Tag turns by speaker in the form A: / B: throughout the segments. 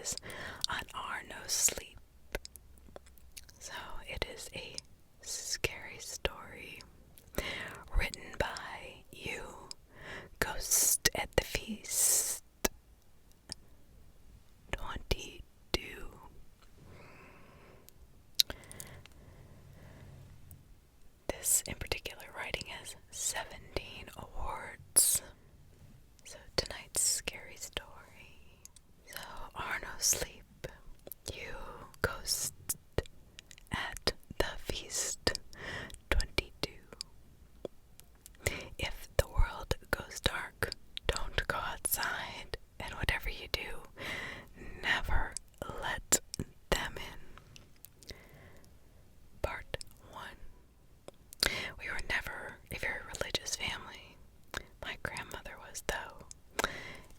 A: stories on our nosleep. So it is a scary story written by you, Ghost at the Feast 22. This in particular writing has 17 awards. So tonight's scary story. So Arno sleep, you ghost at the feast 22. If the world goes dark, don't go outside, and whatever you do, never let them in. Part 1. We were never a very religious family. My grandmother was, though,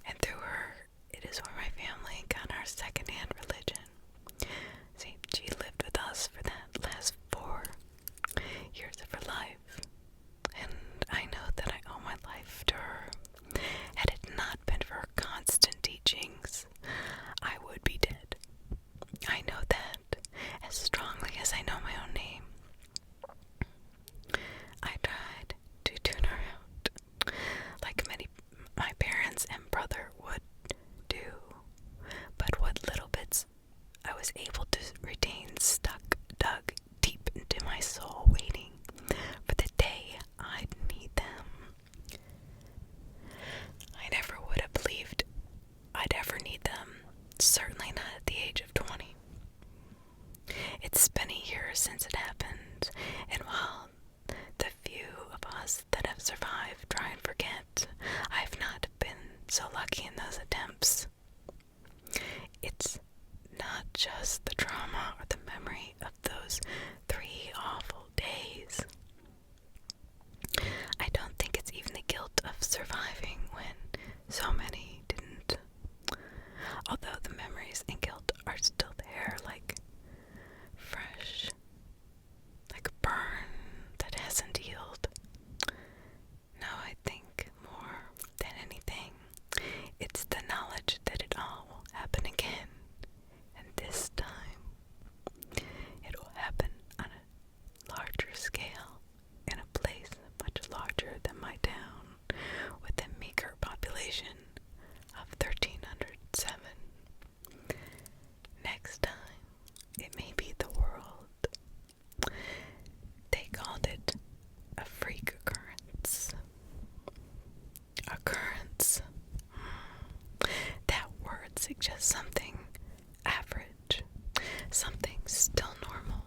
A: and through her, it is where my family got our second-hand religion. See, she lived with us for that last 4 years of her life, and I know that I owe my life to her. Had it not been for her constant teachings, I would be dead. I know that as strongly as I know my own name. I tried to tune her out, like my parents and brother would do, but what little bits I was able to retain dug deep into my soul, waiting for the day I'd need them. I never would have believed I'd ever need them, certainly not at the age of 20. It's been a year since it happened, and while the few of us that have survived try and forget, I've not been so lucky in those attempts. It's not just the trauma or the memory of those 3 awful days. I don't think it's even the guilt of surviving when so many didn't. Although the memories and guilt are still there, like fresh, like a burn that hasn't healed. No, I think more than anything, it's the knowledge that it all will happen again, and this time it will happen on a larger scale, in a place much larger than my town, with a meager population of 1,307. Next time, it may be the world. They called it a freak occurrence. Occurrence. That word suggests something average, something still normal.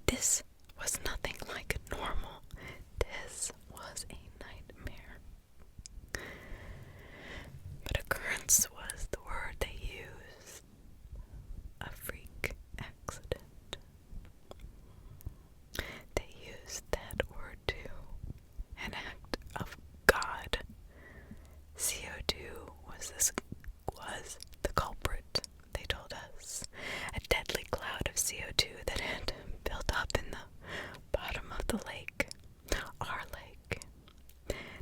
A: This was nothing like normal. This was a nightmare. But occurrence was the word they used. A freak accident. They used that word too. An act of God. CO2 was the culprit, they told us. A deadly cloud of CO2 that had built up in the bottom of the lake, our lake.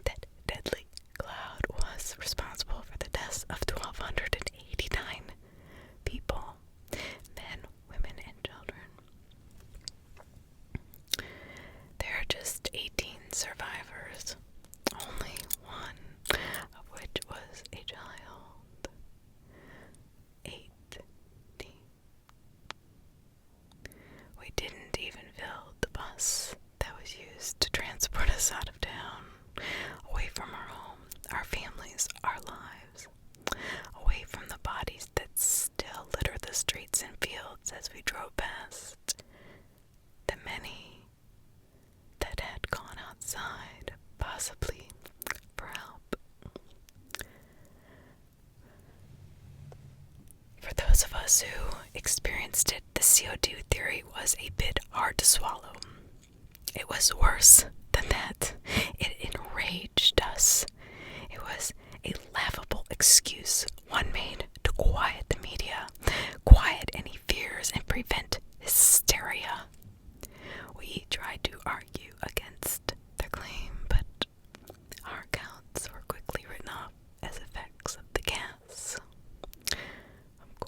A: That deadly cloud was responsible for the deaths of 1,289 people, men, women, and children. There are just 18 survivors, only one of which was a child. 18. We didn't even fill the bus that was used to transport us out of town, away from our home, our families, our lives, away from the bodies that still litter the streets and fields as we drove past, the many that had gone outside, possibly for help. For those of us who experienced it, the CO2 theory was a bit hard to swallow. It was worse than that. It enraged us. It was a laughable excuse one made to quiet the media, quiet any fears, and prevent hysteria. We tried to argue against the claim, but our accounts were quickly written off as effects of the gas. Of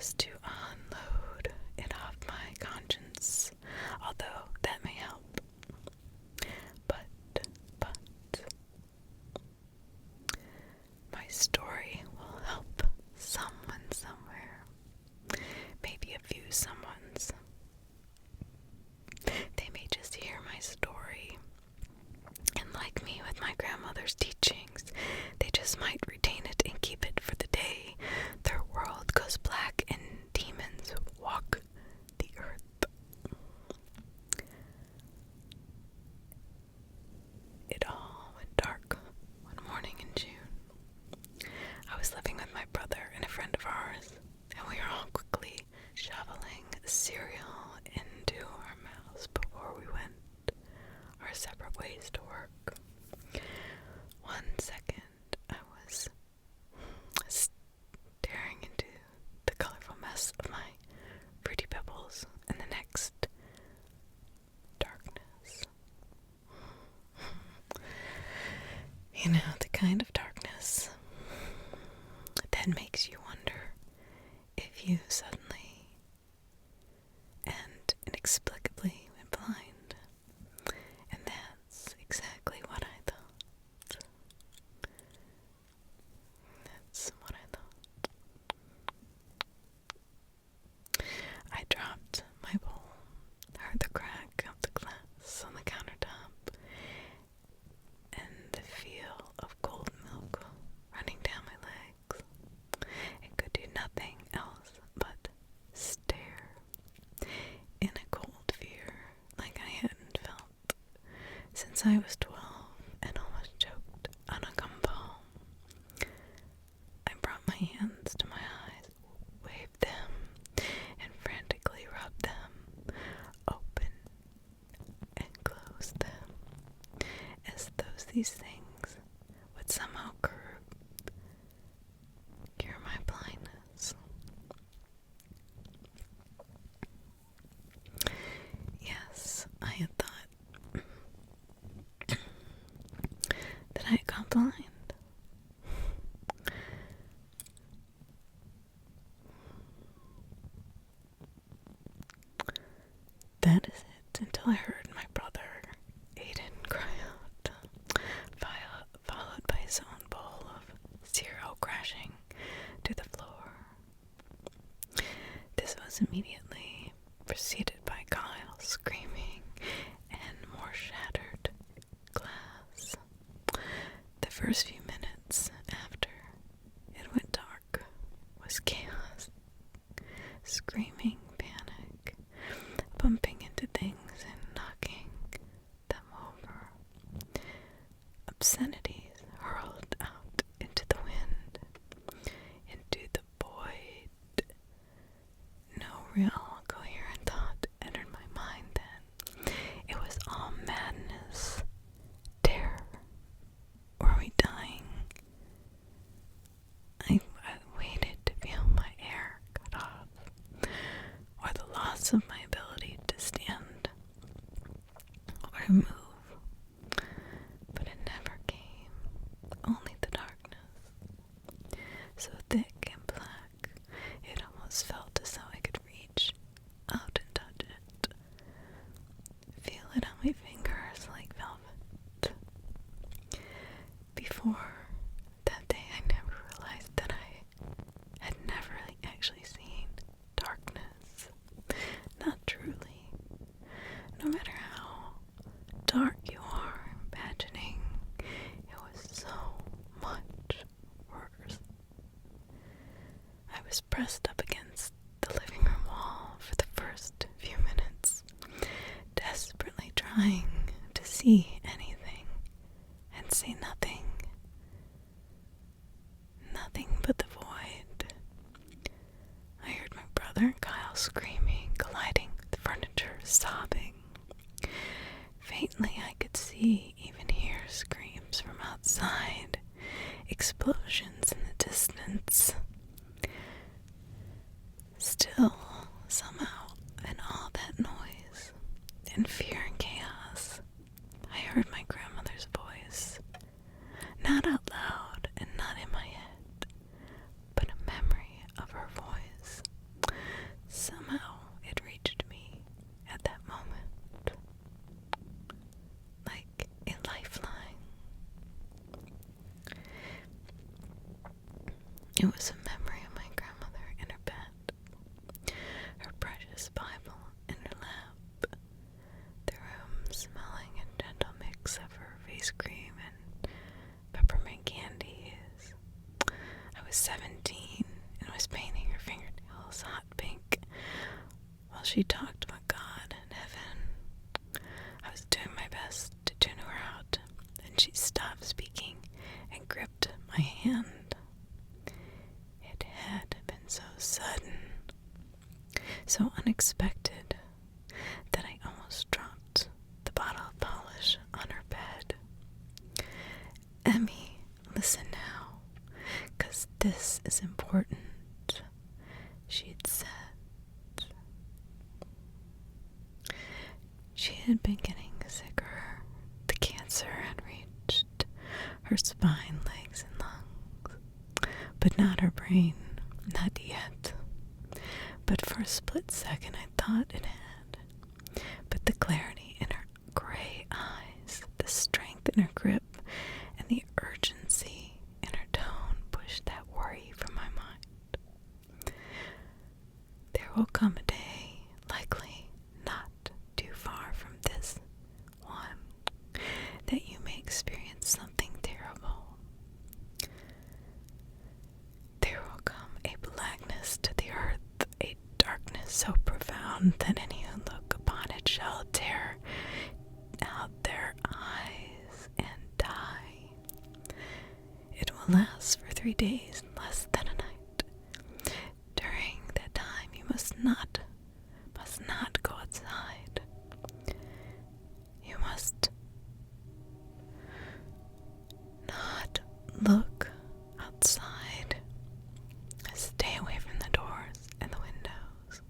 A: just to unload it off my conscience, although that may help. But my story will help someone somewhere. Maybe a few someones. They may just hear my story, and like me with my grandmother's teachings, they just might retain it and keep it for the day their world goes black and demons walk the earth. It all went dark one morning in June. I was living with my brother and a friend of ours, and we were all quickly shoveling cereal into our mouths before we went our separate ways to work. 1 second, I was staring into the colorful mess of my Fruity Pebbles, and the next, darkness. You know, the kind of darkness that makes you wonder if you suddenly and inexplicably went blind. And that's exactly what I thought. That's what I thought. I dropped my bowl, heard the crack of the glass on the countertop, and the feel of cold milk running down my legs. And could do nothing else but stare in a cold fear like I hadn't felt since I was 12 and almost choked on a gumball. I brought my hands to my eyes, waved them, and frantically rubbed them, open and closed them, as though these things would somehow cure my blindness. Yes, I had thought that I had gone blind. That is it, until I heard my brother, Aiden, cry out, followed by his own bowl of cereal crashing to the floor. This was immediately preceded by Kyle screaming and more shattered glass. The first few minutes after it went dark was chaos, screaming, panic, bumping into things and knocking them over, obscenities hurled out into the wind, into the void. No real coherent thought entered my mind then. It was all madness, terror. Were we dying? I waited to feel my air cut off, or the loss of my ability to stand or move. But it never came, only the darkness, so thick and black, it almost felt as though I could reach out and touch it, feel it on my fingers like velvet. Before that day, I never realized that I had never actually seen darkness. Not truly. No matter how dark you are imagining, it was so much worse. I was pressed up against the living room wall for the first few minutes, desperately trying to see anything and see nothing. Nothing but the void. I heard my brother and Kyle screaming, colliding with the furniture, sobbing. Faintly I could see, even hear screams from outside, explosions in the distance. Still, somehow, in all that noise, in fear and chaos, I heard my grandmother's voice, not out loud and not in my head, but a memory of her voice, she talked about God and heaven, I was doing my best to tune her out, and she stopped speaking and gripped my hand. It had been so sudden, so unexpected, that I almost dropped the bottle of polish on her bed. Emmy, listen now, 'cause this is important, she'd said. She had been getting sicker. The cancer had reached her spine, legs, and lungs, but not her brain, not yet. But for a split second I thought it had. But the clarity in her gray eyes, the strength in her grip, and the urgency in her tone pushed that worry from my mind. There will come a day, likely not too far from this one, that you may experience something terrible. There will come a blackness to the earth, a darkness so profound that any who look upon it shall tear out their eyes and die. It will last for 3 days, less than a night. During that time you must not go outside. You must not look outside. Stay away from the doors and the windows.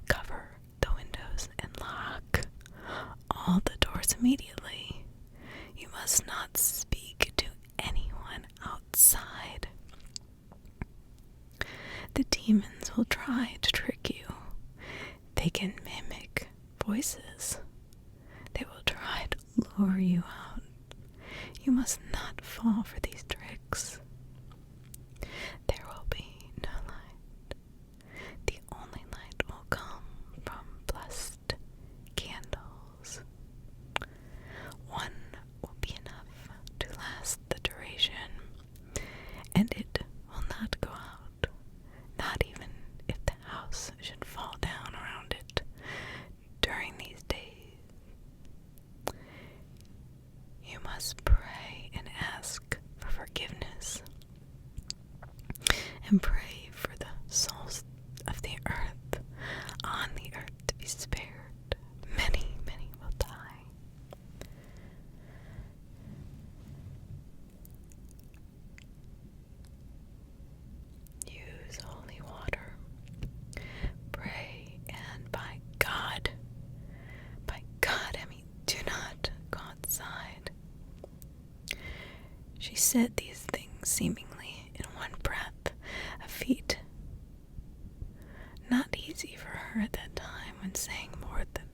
A: Cover the windows and lock all the doors immediately. You must not speak to anyone outside. The demons will try to trick you. They can mimic voices. They will try to lure you out. You must not fall for these tricks. There will be no light. The only light will come from blessed candles. One will be enough to last the duration, and it will not go out, not even if the house should fall down around it during these days. You must pray and ask for forgiveness, and pray for the souls of the earth, on the earth, to be spared. Many, many will die. Use holy water. Pray, and by God, Emmy, do not go outside. She said these things seemingly in one breath, a feat not easy for her at that time, when saying more than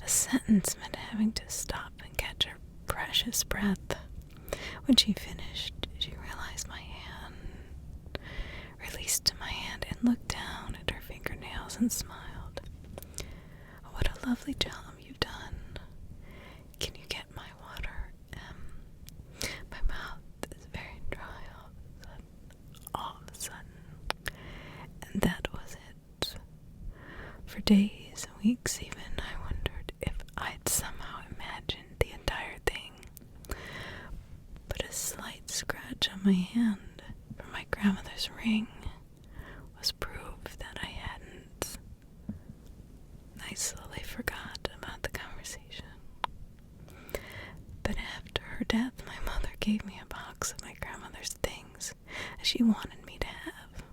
A: a sentence meant having to stop and catch her precious breath. When she finished, she realized my hand, released my hand, and looked down at her fingernails and smiled. Oh, what a lovely job you've done. Can you get my water? My mouth is very dry all of a sudden. And that was it. For days and weeks even, I wondered if I'd somehow imagined the entire thing. But a slight scratch on my hand from my grandmother's ring was proof that I hadn't. I slowly forgot about the conversation. But after her death, my mother gave me a box of my grandmother's things that she wanted me to have.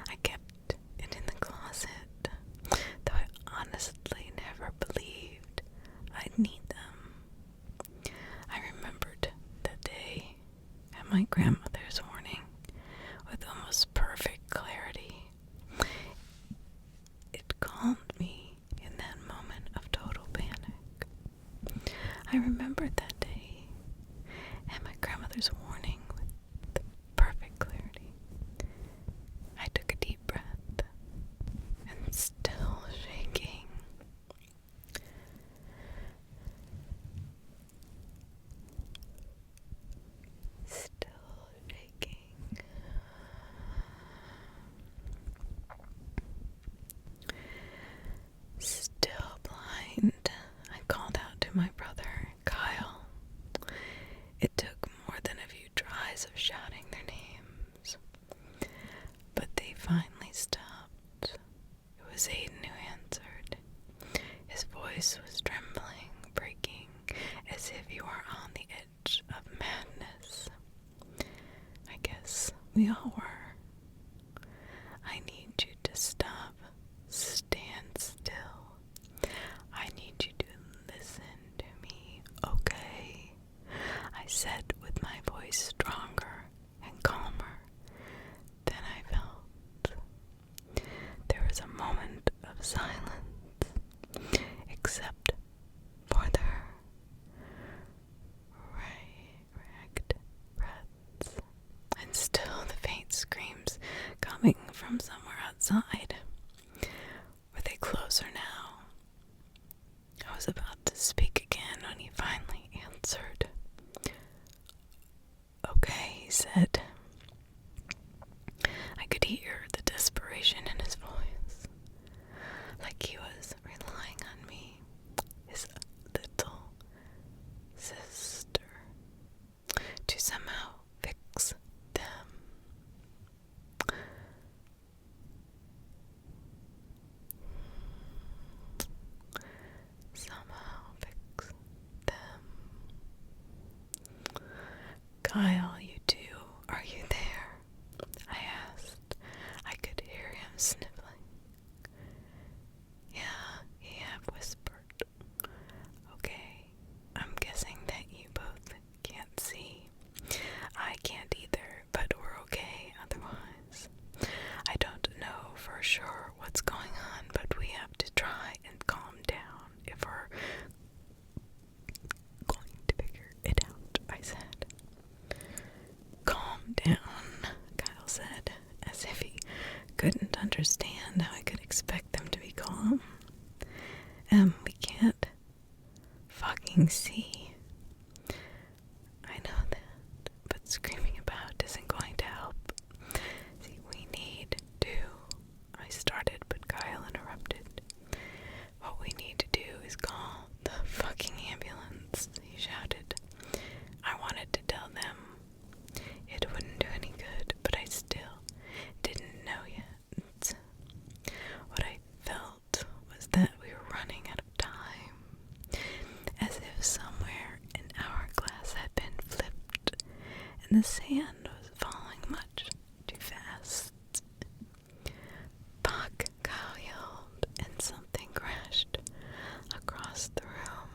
A: I kept it in the closet, though I honestly never believed I'd need them. I remembered that day at my grandmother's warning. from somewhere outside. Were they closer now? I was about to speak again when he finally answered. Okay, he said. I could hear the desperation in his voice, like he was relying on me, his little sister, to somehow fix them. Somehow fix them. Kyle, you two, are you there? I asked. I could hear him sniffling. Yeah, he half whispered. Okay, I'm guessing that you both can't see. I can't either, but we're okay otherwise. I don't know for sure what's going on, but we have to try and calm down if we're going to figure it out, I said. Calm down, Kyle said, as if he couldn't understand how I could expect them to be calm. We can't fucking see. I know that, but screaming about isn't going to help. See, we need to. I started, but Kyle interrupted. What we need to do is call the fucking ambulance, he shouted. I wanted to tell them it wouldn't do any good, but I still didn't know yet. What I felt was that we were running out of time, as if somewhere an hourglass had been flipped, and the sand was falling much too fast. Fuck, Kyle yelled, and something crashed across the room.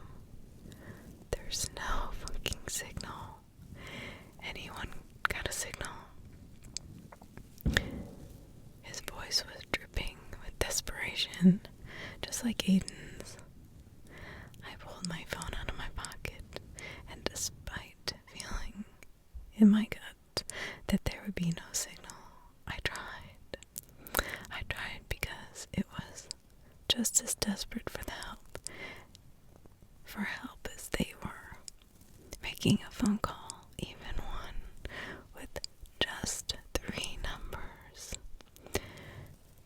A: There's no fucking signal. Anyone got a signal? His voice was dripping with desperation, just like Aiden's. I pulled my phone out of my pocket, and despite feeling in my gut that there would be no signal, I tried. I tried because it was just as desperate for help as they were. Making a phone call, even one with just 3 numbers.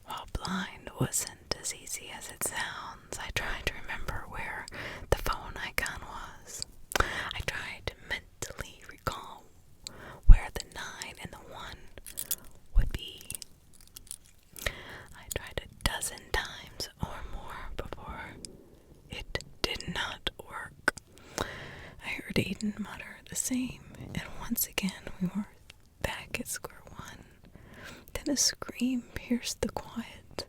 A: While blind wasn't as easy as it sounds, I tried to remember where the phone icon was. I tried to mentally recall where the 9 and the 1 would be. I tried a dozen times or more before it did not work. I heard Aiden mutter the same, and once again we were back at square one. Then a scream pierced the quiet.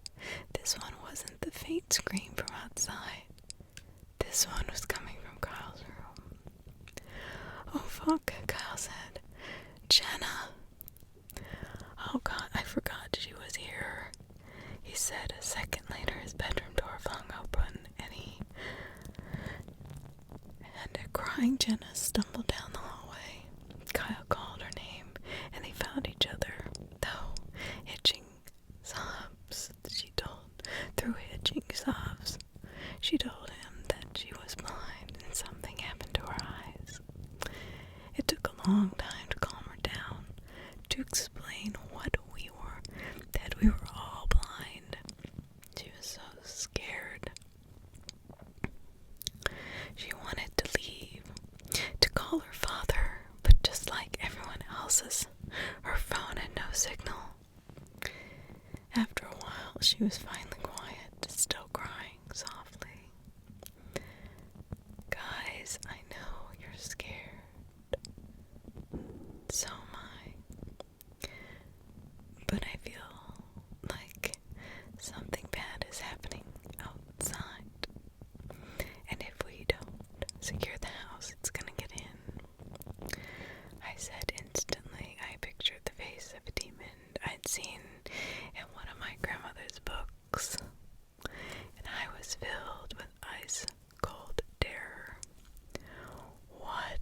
A: This one wasn't the faint scream from outside. This one was coming from Kyle's room. Oh fuck, Kyle said. Jenna! Oh god, I forgot she was here. He said a second later, his bedroom door flung open, and a crying Jenna stumbled down the hallway. Kyle called her name, and they found each other, though hitching sobs, she told him that she was blind and something happened to her eyes. It took a long time to calm her down, to explain that we were all blind. She was so scared. She wanted to leave, to call her father, but just like everyone else's, her phone had no signal. After a while, she was finally quiet, still crying softly. Guys, I know you're scared. So am I. But I feel like something bad is happening outside. And if we don't secure the house, it's gonna get in. I said instantly. I pictured the face of a demon I'd seen in one of my grandmother's books, and I was filled with ice-cold terror. What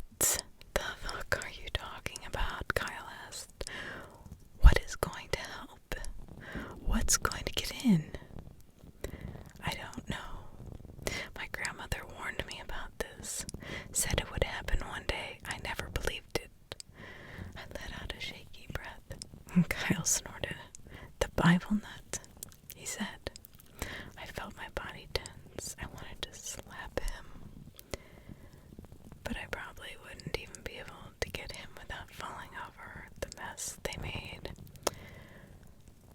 A: the fuck are you talking about? Kyle asked. What is going to help? what's going to get in? I don't know. My grandmother warned me about this, said it would happen one day. I never believed it. I let out a shaky breath. Kyle snorted. The Bible nut, he said. I felt my body tense. I wanted to slap him. But I probably wouldn't even be able to get him without falling over the mess they made.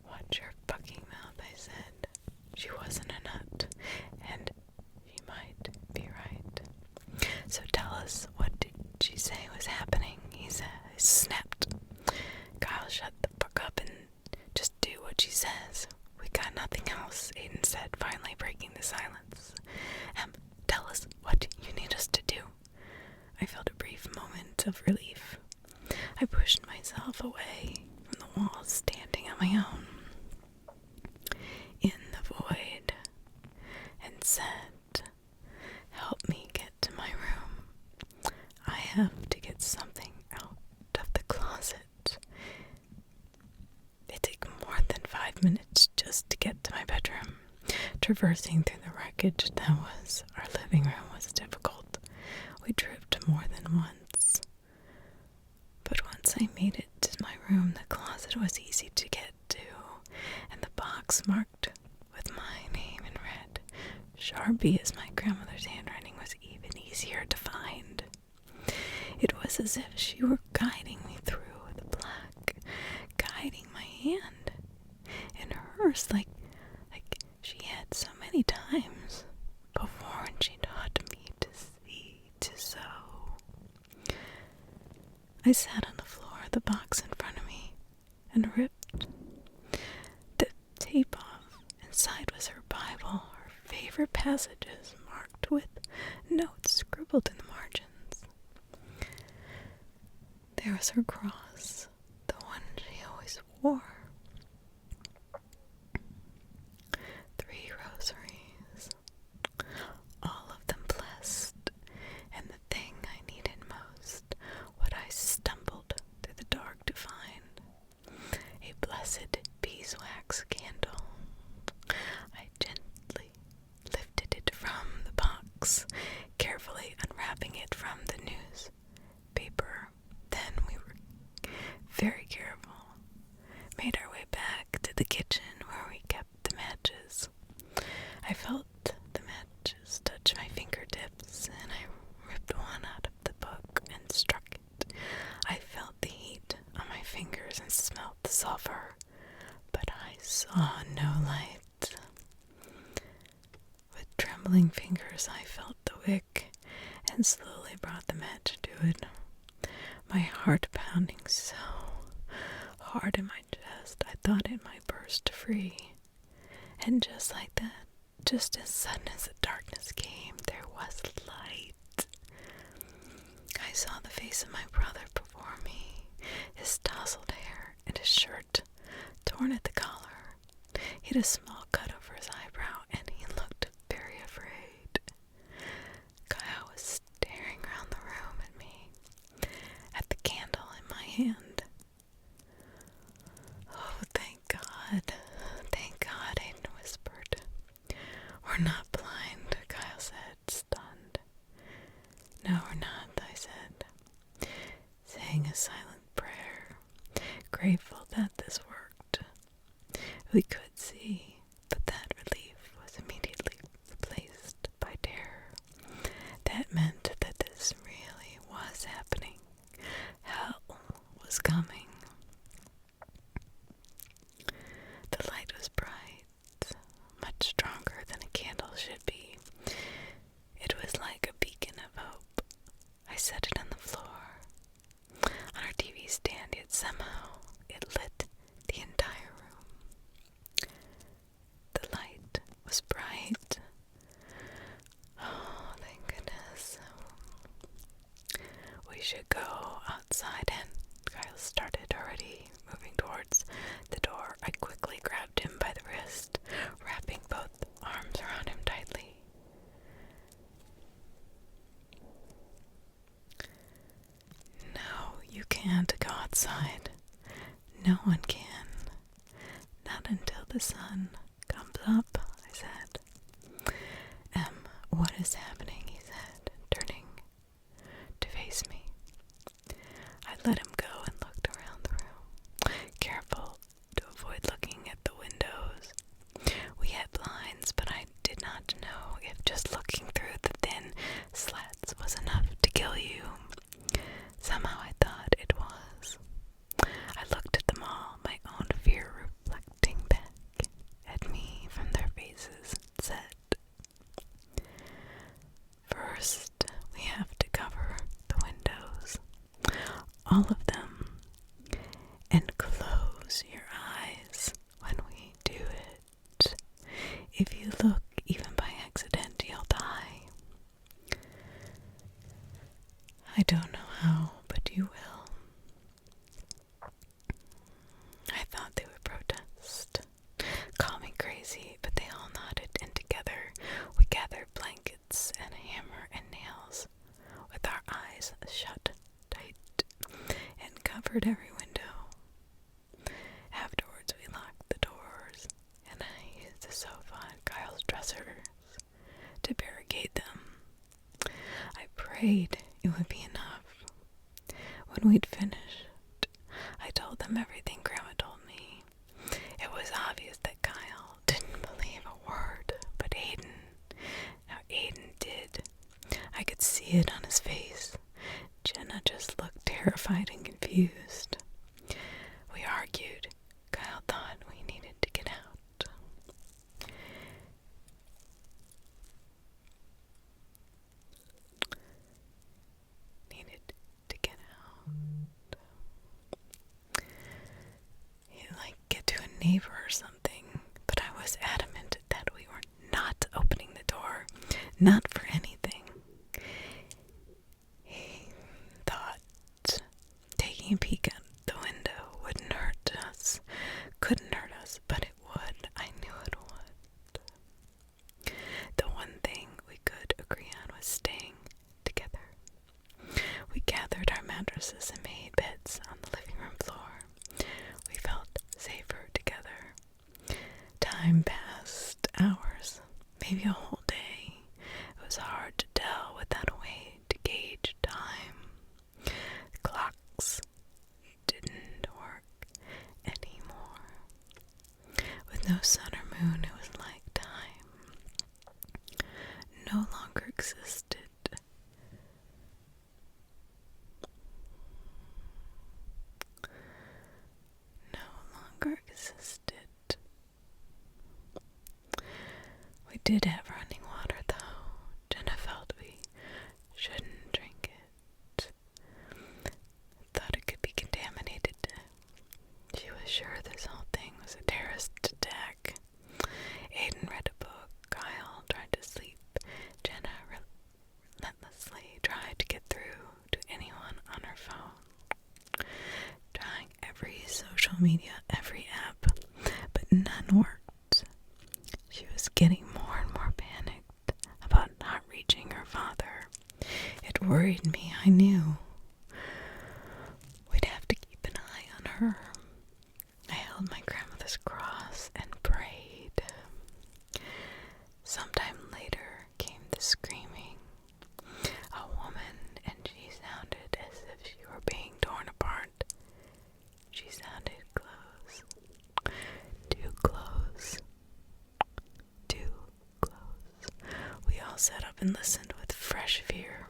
A: Watch your fucking mouth, I said. She wasn't a nut, and she might be right. So tell us, what did she say was happening? He said. I snapped. Kyle, shut the fuck up and just do what she says. We got nothing else, Aiden said, finally breaking the silence. Tell us what you need us to do. I felt a brief moment of relief. I pushed myself away from the wall, standing on my own in the void, and said, help me get to my room. I have to get something out of the closet. It took more than 5 minutes just to get to my bedroom. Traversing through the wreckage that was our living room was difficult. We tripped more than once. But once I made it to my room, the closet was easy to get to, and the box marked with my name in red, Sharpie as my grandmother's handwriting, was even easier to find. It was as if she were guiding me through the black, guiding my hand in hers like she had so many times before when she taught me to see, to sew. I sat on the floor, the box in front of me, and ripped the tape off. Inside was her Bible, her favorite passages marked with notes scribbled in the margins. There was her cross, the one she always wore. 3 rosaries, all of them blessed, and the thing I needed most, what I stumbled through the dark to find, a blessed beeswax candle. I gently lifted it from the box, carefully unwrapping it from the newspaper. Then we were very careful, made our way back to the kitchen where we kept the matches. I felt the matches touch my fingertips, and I ripped one out of the book and struck it. I felt the heat on my fingers and smelled the sulfur, but I saw no light. With trembling fingers, I felt the wick and slowly brought the match to it. My heart pounding so hard in my chest, I thought it might burst free. And just like that, just as sudden as the darkness came, there was light. I saw the face of my brother before me, his tousled hair and his shirt torn at the collar. He had a small cut over his eyebrow, and he looked very afraid. Kyle was staring around the room at me, at the candle in my hand. Oh, thank God, Aiden whispered. We're not blind, Kyle said, stunned. No, we're not, I said, saying a silent prayer, grateful that this worked. We could see, but that relief was immediately replaced by terror. That meant that this really was happening. Hell was coming. The light was bright, much stronger than a candle should be. It was like a beacon of hope. I set it on the floor, on our TV stand, yet somehow it lit the entire room. the sun comes up, I said. What is happening? He said, turning to face me. I let him go and looked around the room, careful to avoid looking at the windows. We had blinds, but I did not know if just looking through the thin slats was enough to kill you. Somehow I thought it was. I looked at them all, my own fear reflecting back at me from their faces, and said, "First, we have to cover the windows, all of them, and close your eyes when we do it. If you look even by accident, you'll die. I don't know how, but you will." I thought they would protest, call me crazy, but they all nodded, and together we gathered blankets and a hammer and nails, with our eyes shut tight, and covered every window. Afterwards we locked the doors, and I used the sofa and Kyle's dressers to barricade them. I prayed it would be enough. When we'd finished, I told them everything Grandma told me. It was obvious that Kyle didn't believe a word, but Aiden did. I could see it on his face. Jenna just looked terrified and confused. We argued. Kyle thought we needed to get out. Get to a neighbor or something, but I was adamant that we were not opening the door, not for anything. He thought taking a peek out the window couldn't hurt us, but it would. I knew it would. The one thing we could agree on was staying together. We gathered our mattresses and made beds on the living room floor. We felt safer together. Time passed, hours, maybe a whole day. It was hard to tell without a way to gauge time. The clocks didn't work anymore. With no sun or moon, it was like time no longer existed. We did have running water, though. Jenna felt we shouldn't drink it. Thought it could be contaminated. She was sure this whole thing was a terrorist attack. Aiden read a book. Kyle tried to sleep. Jenna relentlessly tried to get through to anyone on her phone. Trying every social media, every app, but none worked. She was getting more and more panicked about not reaching her father. It worried me, I knew. We'd have to keep an eye on her. I held my grandmother's cross and prayed. Sometime later came the screaming. A woman, and she sounded as if she were being torn apart. She sounded close. Too close. Too close. We all sat up and listened with fresh fear.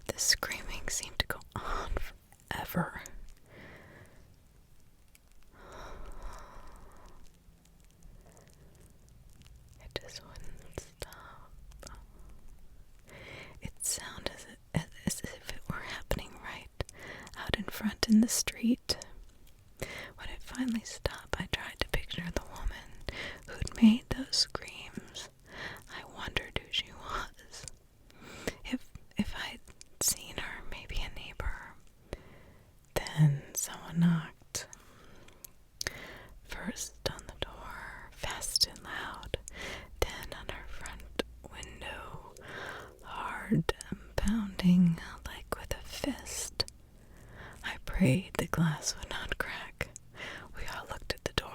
A: The screaming seemed to go on forever. It just wouldn't stop. It sounded as if it were happening right out in front in the street. When it finally stopped, I tried to picture the woman who'd made those screams. I wondered who she was. If I'd seen her, maybe a neighbor. Then someone knocked. First on the door, fast and loud. Then on her front window, hard pounding like with a fist. I prayed the glass would not crack. We all looked at the door.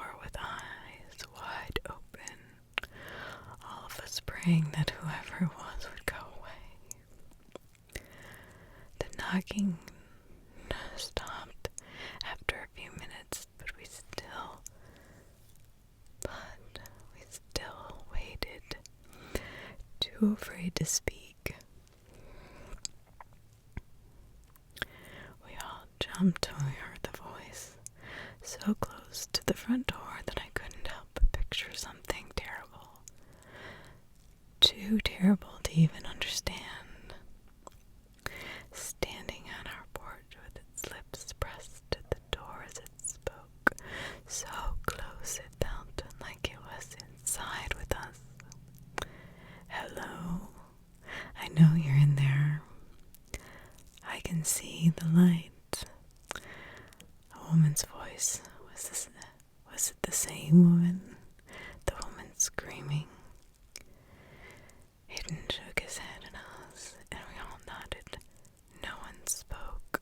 A: praying that whoever it was would go away. The knocking stopped after a few minutes, but we still waited, too afraid to speak. We all jumped when we heard the voice, so close to the front door that I couldn't help but picture something terrible. Too terrible to even understand. Standing on our porch with its lips pressed to the door as it spoke, so close it felt like it was inside with us. Hello, I know you're in there. I can see the light. A woman's voice. Was it the same woman? The woman screaming. Hayden shook his head at us, and we all nodded. No one spoke.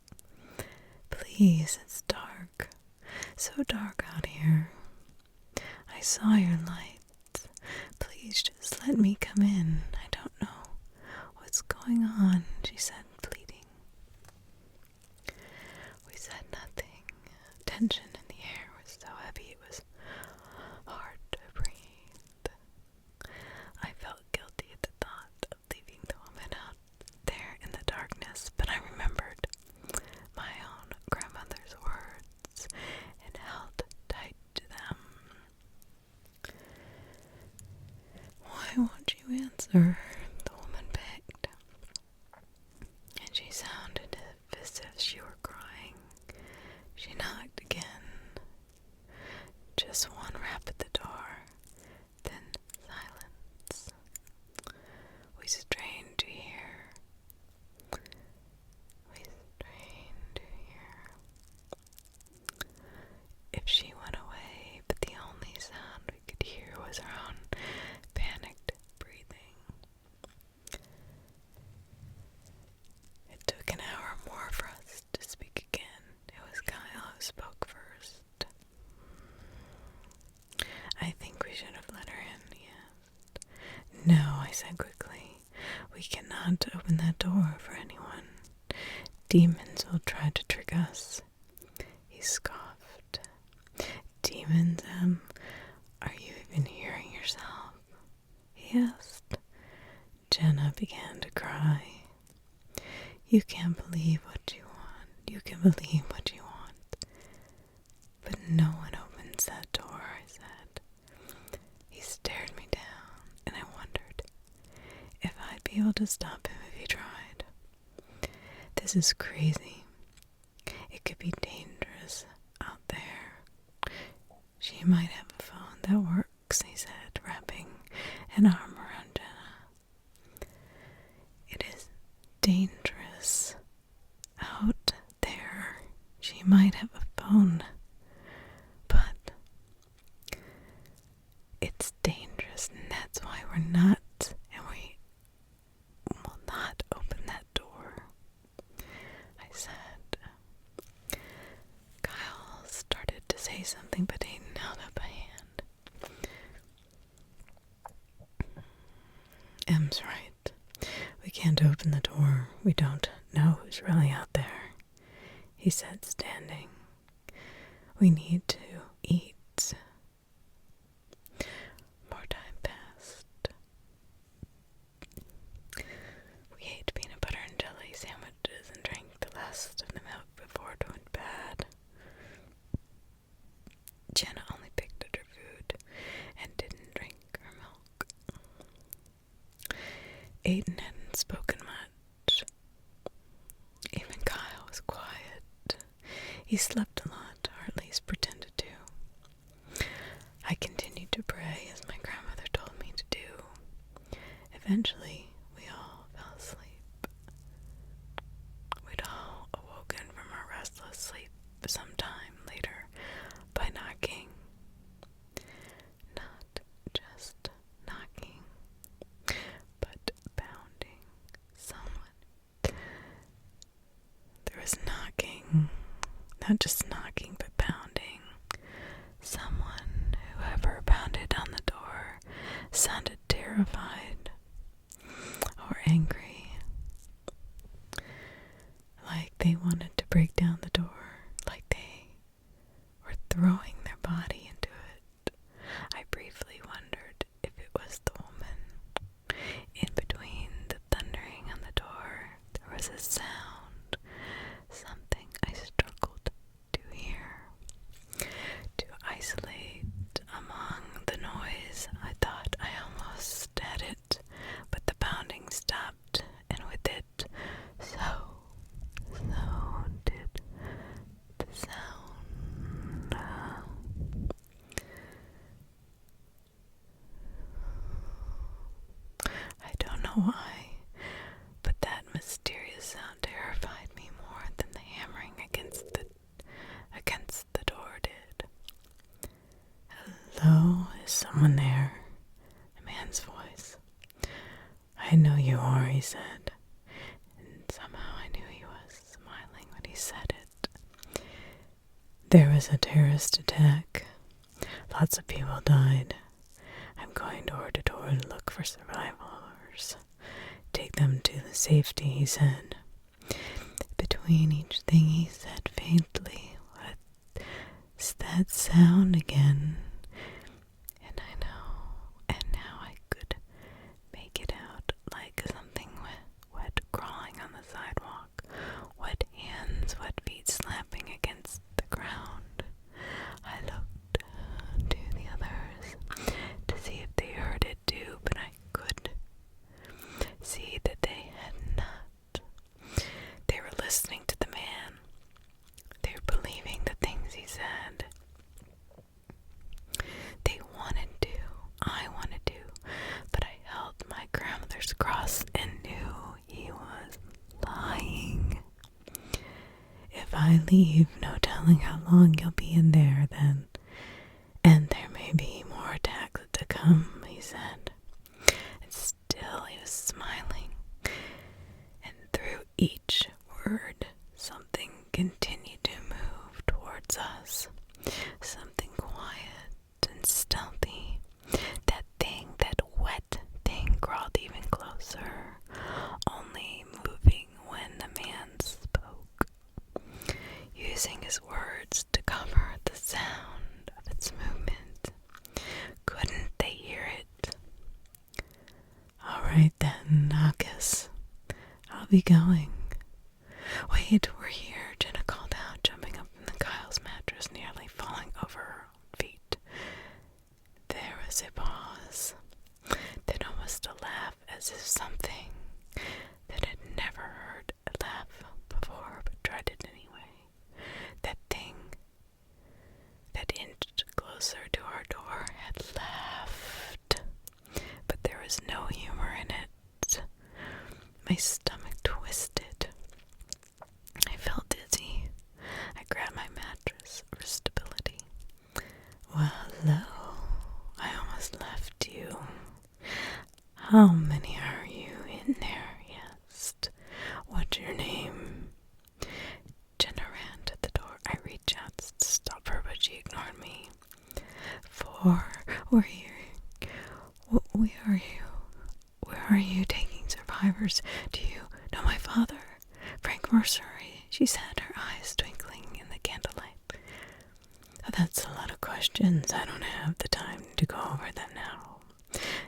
A: Please, it's dark. So dark out here. I saw your light. Please just let me come in. I don't know what's going on, she said, pleading. We said nothing. Tension in the air was so heavy it was hard to breathe. I felt guilty at the thought of leaving the woman out there in the darkness, but I remembered my own grandmother's words and held tight to them. Why won't you answer? The woman begged. And she sounded as if she were crying. She knocked again. Just one rap at the door, then silence. We strained to hear. If she went away, but the only sound we could hear was her own panicked breathing. It took an hour more for us to speak again. It was Kyle who spoke first. I think we should have let her in, he asked. No, I said quickly. We cannot open that door for anyone. Demons will try to trick us. He scoffed. Demons, are you even hearing yourself? He asked. Jenna began to cry. You can't believe what you want. You can believe what you want. But no one opens that door, I said. He stared me down, and I wondered if I'd be able to stop him if he tried. This is crazy. It could be dangerous out there. She might have a phone that works, he said, wrapping an arm around Jenna. It is dangerous out there. She might have a phone, but it's dangerous, and that's why we're not, and we will not open that door, I said. Kyle started to say something, but Hayden held up a hand. Em's right. We can't open the door. We don't know who's really out there, he said, standing. We need to eat. More time passed. We ate peanut butter and jelly sandwiches and drank the last of the milk before it went bad. Jenna only picked at her food and didn't drink her milk. Aiden hadn't spoken much. Even Kyle was quiet. He slept a lot, or at least pretended to. I continued to pray as my grandmother told me to do. Eventually, we all fell asleep. We'd all awoken from our restless sleep sometime later by knocking. Not just knocking, but pounding. Someone. There was knocking. Not just knocking, but pounding. Someone, whoever pounded on the door, sounded terrified. know why, but that mysterious sound terrified me more than the hammering against the door did. "Hello, is someone there?" A man's voice. "I know you are," he said, and somehow I knew he was smiling when he said it. "There was a terrorist attack. Lots of people died. I'm going door to door to look for survivors. Take them to the safety," he said. Between each thing he said faintly, "What's that sound again?" And now I could make it out like something wet crawling on the sidewalk, wet hands, wet feet slapping against the ground. I looked to the others to see if they heard it too, but I could see that they had not. They were listening to the man. They were believing the things he said. They wanted to. I wanted to. But I held my grandmother's cross and knew he was lying. "If I leave, no telling how long you'll be in there then. And there may be more attacks to come," he said. And still he was smiling. And through each word, something continued to move towards us. Something quiet and stealthy. That thing, that wet thing, crawled even closer, only moving when the man spoke, using his words to cover the sound of its movement. Couldn't they hear it? "All right then, I guess I'll be going." "Wait, we're here," Jenna called out, jumping up from the Kyle's mattress, nearly falling over her own feet. There was a pause, then almost a laugh, as if something that had never heard a laugh before but tried it anyway. That thing that inched closer to our door had laughed, but there was no humor in it. My stomach twisted. I felt dizzy. I grabbed my mattress for stability. "Well, hello. I almost left you. How many are you in there?" he asked. "What's your name?" Jenna ran to the door. I reached out to stop her, but she ignored me. We're here. Where are you? Where are you taking survivors? Do you know my father? Frank Mercer," she said, her eyes twinkling in the candlelight. "Oh, that's a lot of questions. I don't have the time to go over them now.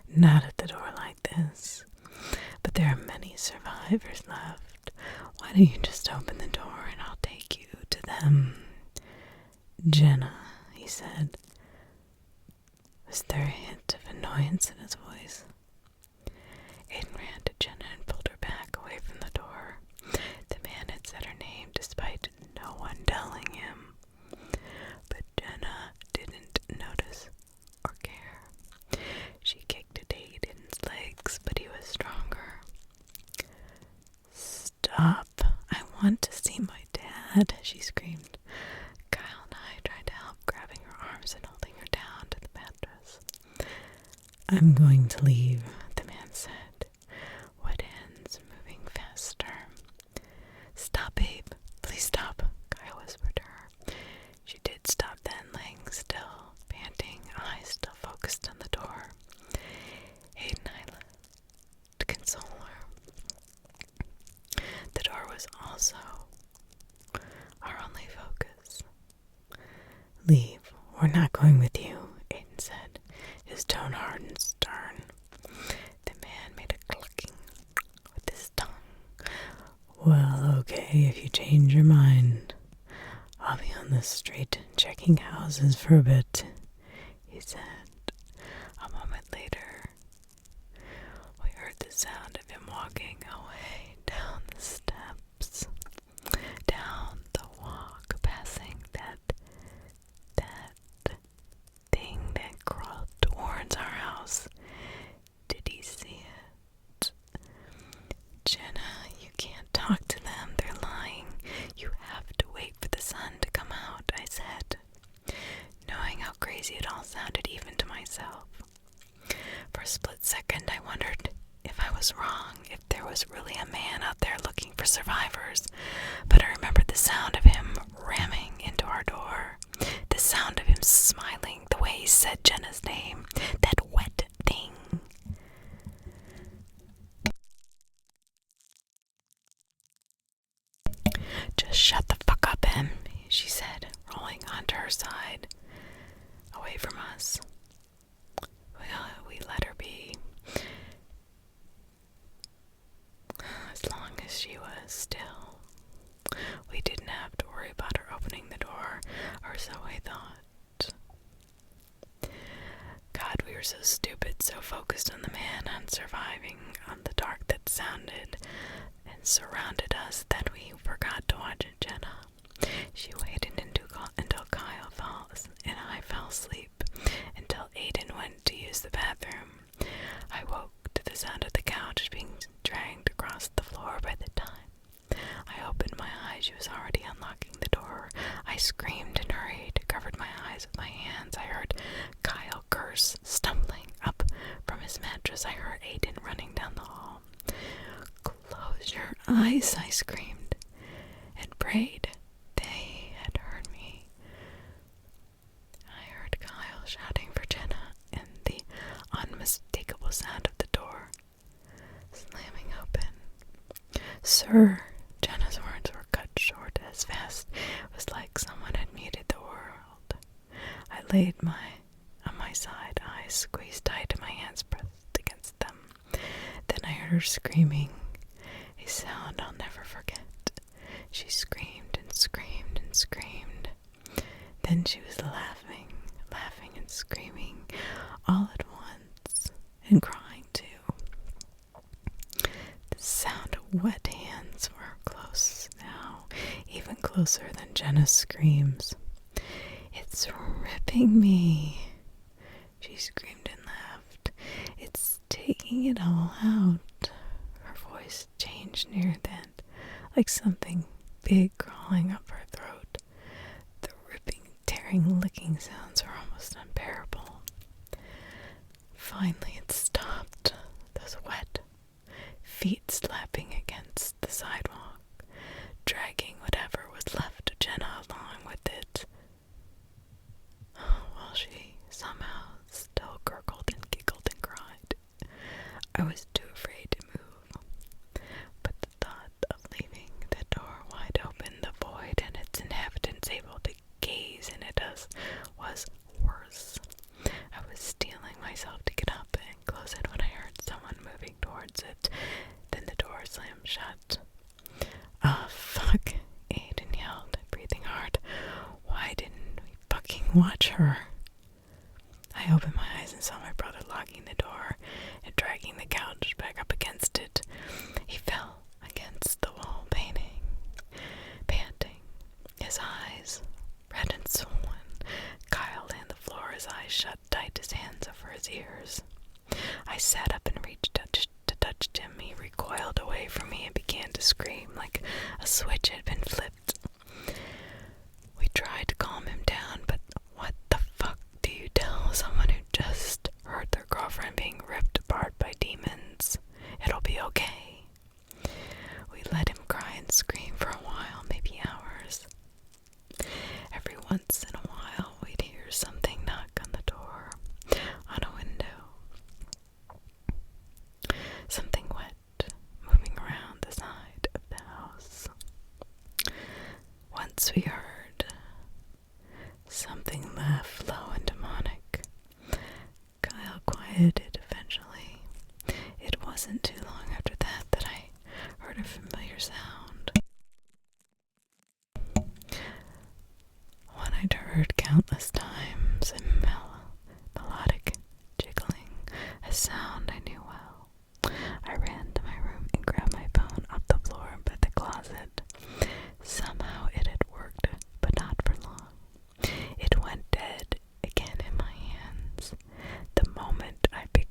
A: Not at the door like this. But there are many survivors left. Why don't you just open the door and I'll take you to them?" "Jenna," he said. Was there a hint of annoyance in his voice? Aiden ran to Jenna and pulled her back away from the door. The man had said her name despite no one telling him. But Jenna didn't notice or care. She kicked at Aiden's legs, but he was stronger. "Stop. I want to see my dad," she screamed. Kyle and I tried to help, grabbing her arms and holding her down to the mattress. "I'm going to leave," the man said, wet hands moving faster. "Stop, babe. Please stop," Kyle whispered to her. She did stop then, laying still, panting, eyes still focused on the door. Aiden and I left to console her. The door was also our only focus. "Leave. We're not going with you," Aiden said, his tone hard and stern. The man made a clucking with his tongue. "Well, okay, if you change your mind. I'll be on the street checking houses for a bit," he said. A moment later, we heard the sound of him walking away down the steps, down the walk, passing that thing that crawled towards our house. Did he see it? sounded even to myself. For a split second, I wondered if I was wrong, if there was really a man out there looking for survivors. But I remembered the sound of him ramming into our door, the sound of him smiling, the way he said Jenna's name, that wet thing. Just shut the fuck up, Em, she said, rolling onto her side, away from us. We let her be. As long as she was still, we didn't have to worry about her opening the door, or so I thought. God, we were so stupid, so focused on the man, on surviving, on the dark that sounded and surrounded us, that we forgot to watch Jenna. She waited until Kyle fell and I fell asleep, until Aiden went to use the bathroom. I woke to the sound of the couch being dragged across the floor. By the time I opened my eyes, she was already unlocking the door. I screamed and hurried, covered my eyes with my hands. I heard Kyle curse, stumbling up from his mattress. I heard Aiden running down the hall. Close your eyes, I screamed, and prayed they had heard me. I heard Kyle shouting for Jenna, and the unmistakable sound of the door slamming open. Sir, Jenna's words were cut short as fast. It was like someone had muted the world. I laid on my side, eyes squeezed tight and my hands pressed against them. Then I heard her screaming, a sound I'll never forget. She screamed and screamed and screamed. Then she was laughing and screaming all at once, and crying too. The sound of wet hands were close now, even closer than Jenna's screams. It's ripping me, she screamed and laughed. It's taking it all out. Her voice changed near then, like something big crawling up her throat. The ripping, tearing, licking sounds were almost unbearable. Finally it stopped. Those wet feet slapping against the sidewalk, dragging whatever was left of Jenna along with it. While she somehow still gurgled and giggled and cried. I was too afraid to move, but the thought of leaving the door wide open, the void and its inhabitants able to gaze in at us, was worse. I was steeling myself to get up and close it when I heard someone moving towards it. Then the door slammed shut. Ah, fuck, Aiden yelled, breathing hard. Why didn't we fucking watch her? I opened my eyes and saw my brother locking the door and dragging the couch back up against it. He fell against the wall, panting, his eyes red and swollen. Kyle lay on the floor, his eyes shut tight, his hands over his ears. I sat up and reached to touch him. He recoiled away from me and began to scream like a switch had been flipped. We tried to calm him down, but what the fuck do you tell someone who just heard their girlfriend being ripped apart by demons? It'll be okay. We let him cry and scream for a while, maybe hours. Every once in a while, we'd hear something knock on the door, on a window. Something wet, moving around the side of the house. Once we heard something laugh low and demonic. Kyle quieted eventually. It wasn't too long after that I heard a familiar sound. One I'd heard countless times, a melodic jiggling, a sound I knew well. I ran to my room and grabbed my phone off the floor by the closet. Somehow it had worked, but not for long. It went dead again in my hands. The moment I picked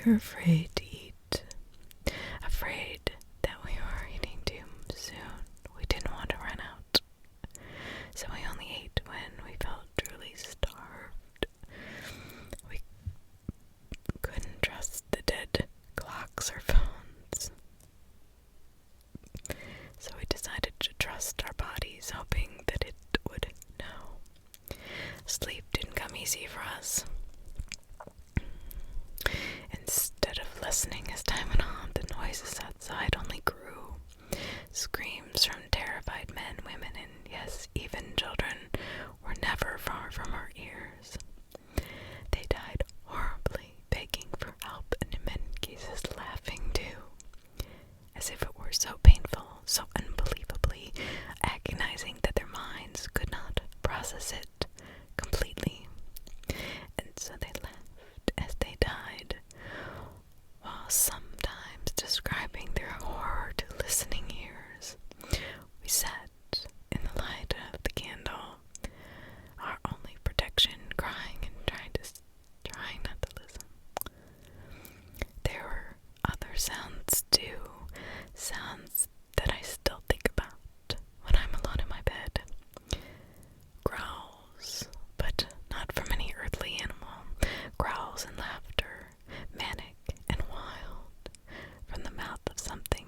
A: were afraid to eat, afraid that we were eating too soon. We didn't want to run out, so we only ate when we felt truly starved. We couldn't trust the dead clocks or phones, so we decided to trust our bodies, hoping that it would know. Sleep didn't come easy for us. Instead of lessening as time went on, the noises outside only grew. Screams from terrified men, women, and yes, even children were never far from our ears. They died horribly, begging for help, and in many cases laughing too, as if it were so painful, so unbelievably agonizing that their minds could not process it completely. And so they laughed as they died, while sometimes describing their horror to listening ears. We sat in the light of the candle, our only protection, crying and trying not to listen. There were other sounds too, sounds that I still think about when I'm alone in my bed. Growls, but not from any earthly animal. Growls and laughter, manic and wild, from the mouth of something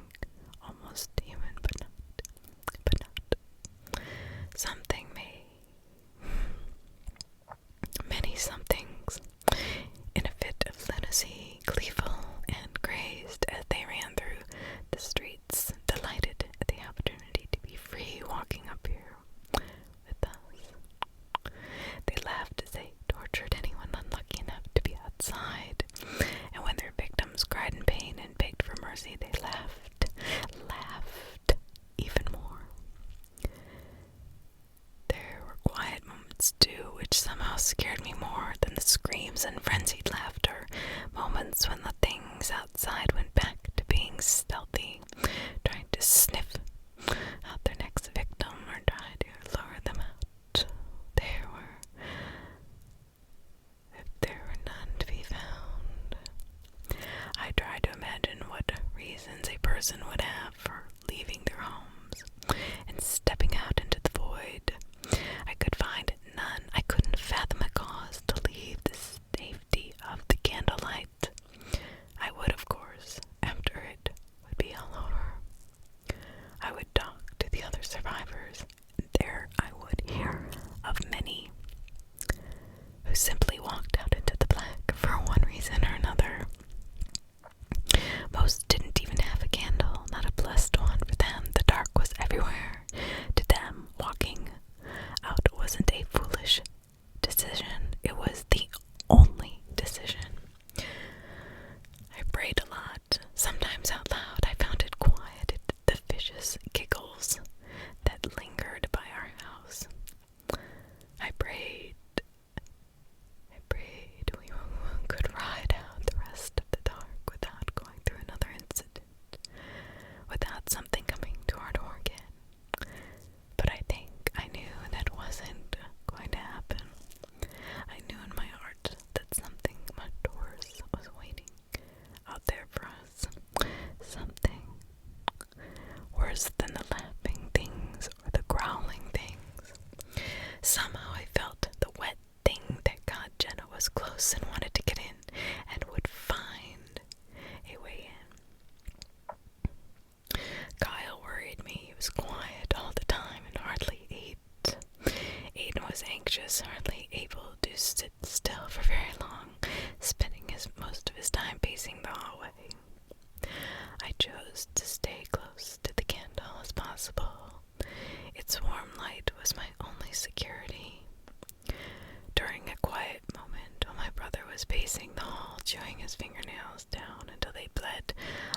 A: almost human, but not. Something many somethings, in a fit of lunacy, gleeful and crazed as they ran through the streets, delighted at the opportunity to be free walking up here with us. They laughed as they tortured anyone unlucky enough to be outside, and when their victims cried in pain and begged for mercy, they laughed even more. There were quiet moments too, which somehow scared me more than the screams and frenzied laughter, moments when the things outside went back to being stealthy, trying to sniff out their next victim or try to lure them out. If there were none to be found. I tried to imagine what reasons a person would have for leaving their homes and stepping out into the void. I could find none. I couldn't fathom a cause to leave the safety of the candlelight. I would, of course, after it would be all over. I would talk to the other survivors, and there I would hear of many who simply walked out into the black for one reason or another. Most didn't even have a candle, not a blessed one for them. The dark was everywhere. To them, walking out wasn't a foolish decision. It was the only decision. I prayed a lot, sometimes out loud. I found it quieted the vicious giggles that lingered by our house. I prayed we could ride out the rest of the dark without going through another incident, without something coming to our door again. But I think I knew that wasn't going to happen. I knew in my heart that something much worse was waiting out there for us. Something worse than the laughing things or the growling things. Somehow I felt the wet thing that God Jenna was close and wanted to get in and would find a way in. Kyle worried me. He was quiet all the time and hardly ate. Aiden was anxious, hardly able to sit still for very long, spending most of his time pacing the hallway. I chose to stay close to the candle as possible. Its warm light was my only security. During a quiet moment, while my brother was pacing the hall, chewing his fingernails down until they bled,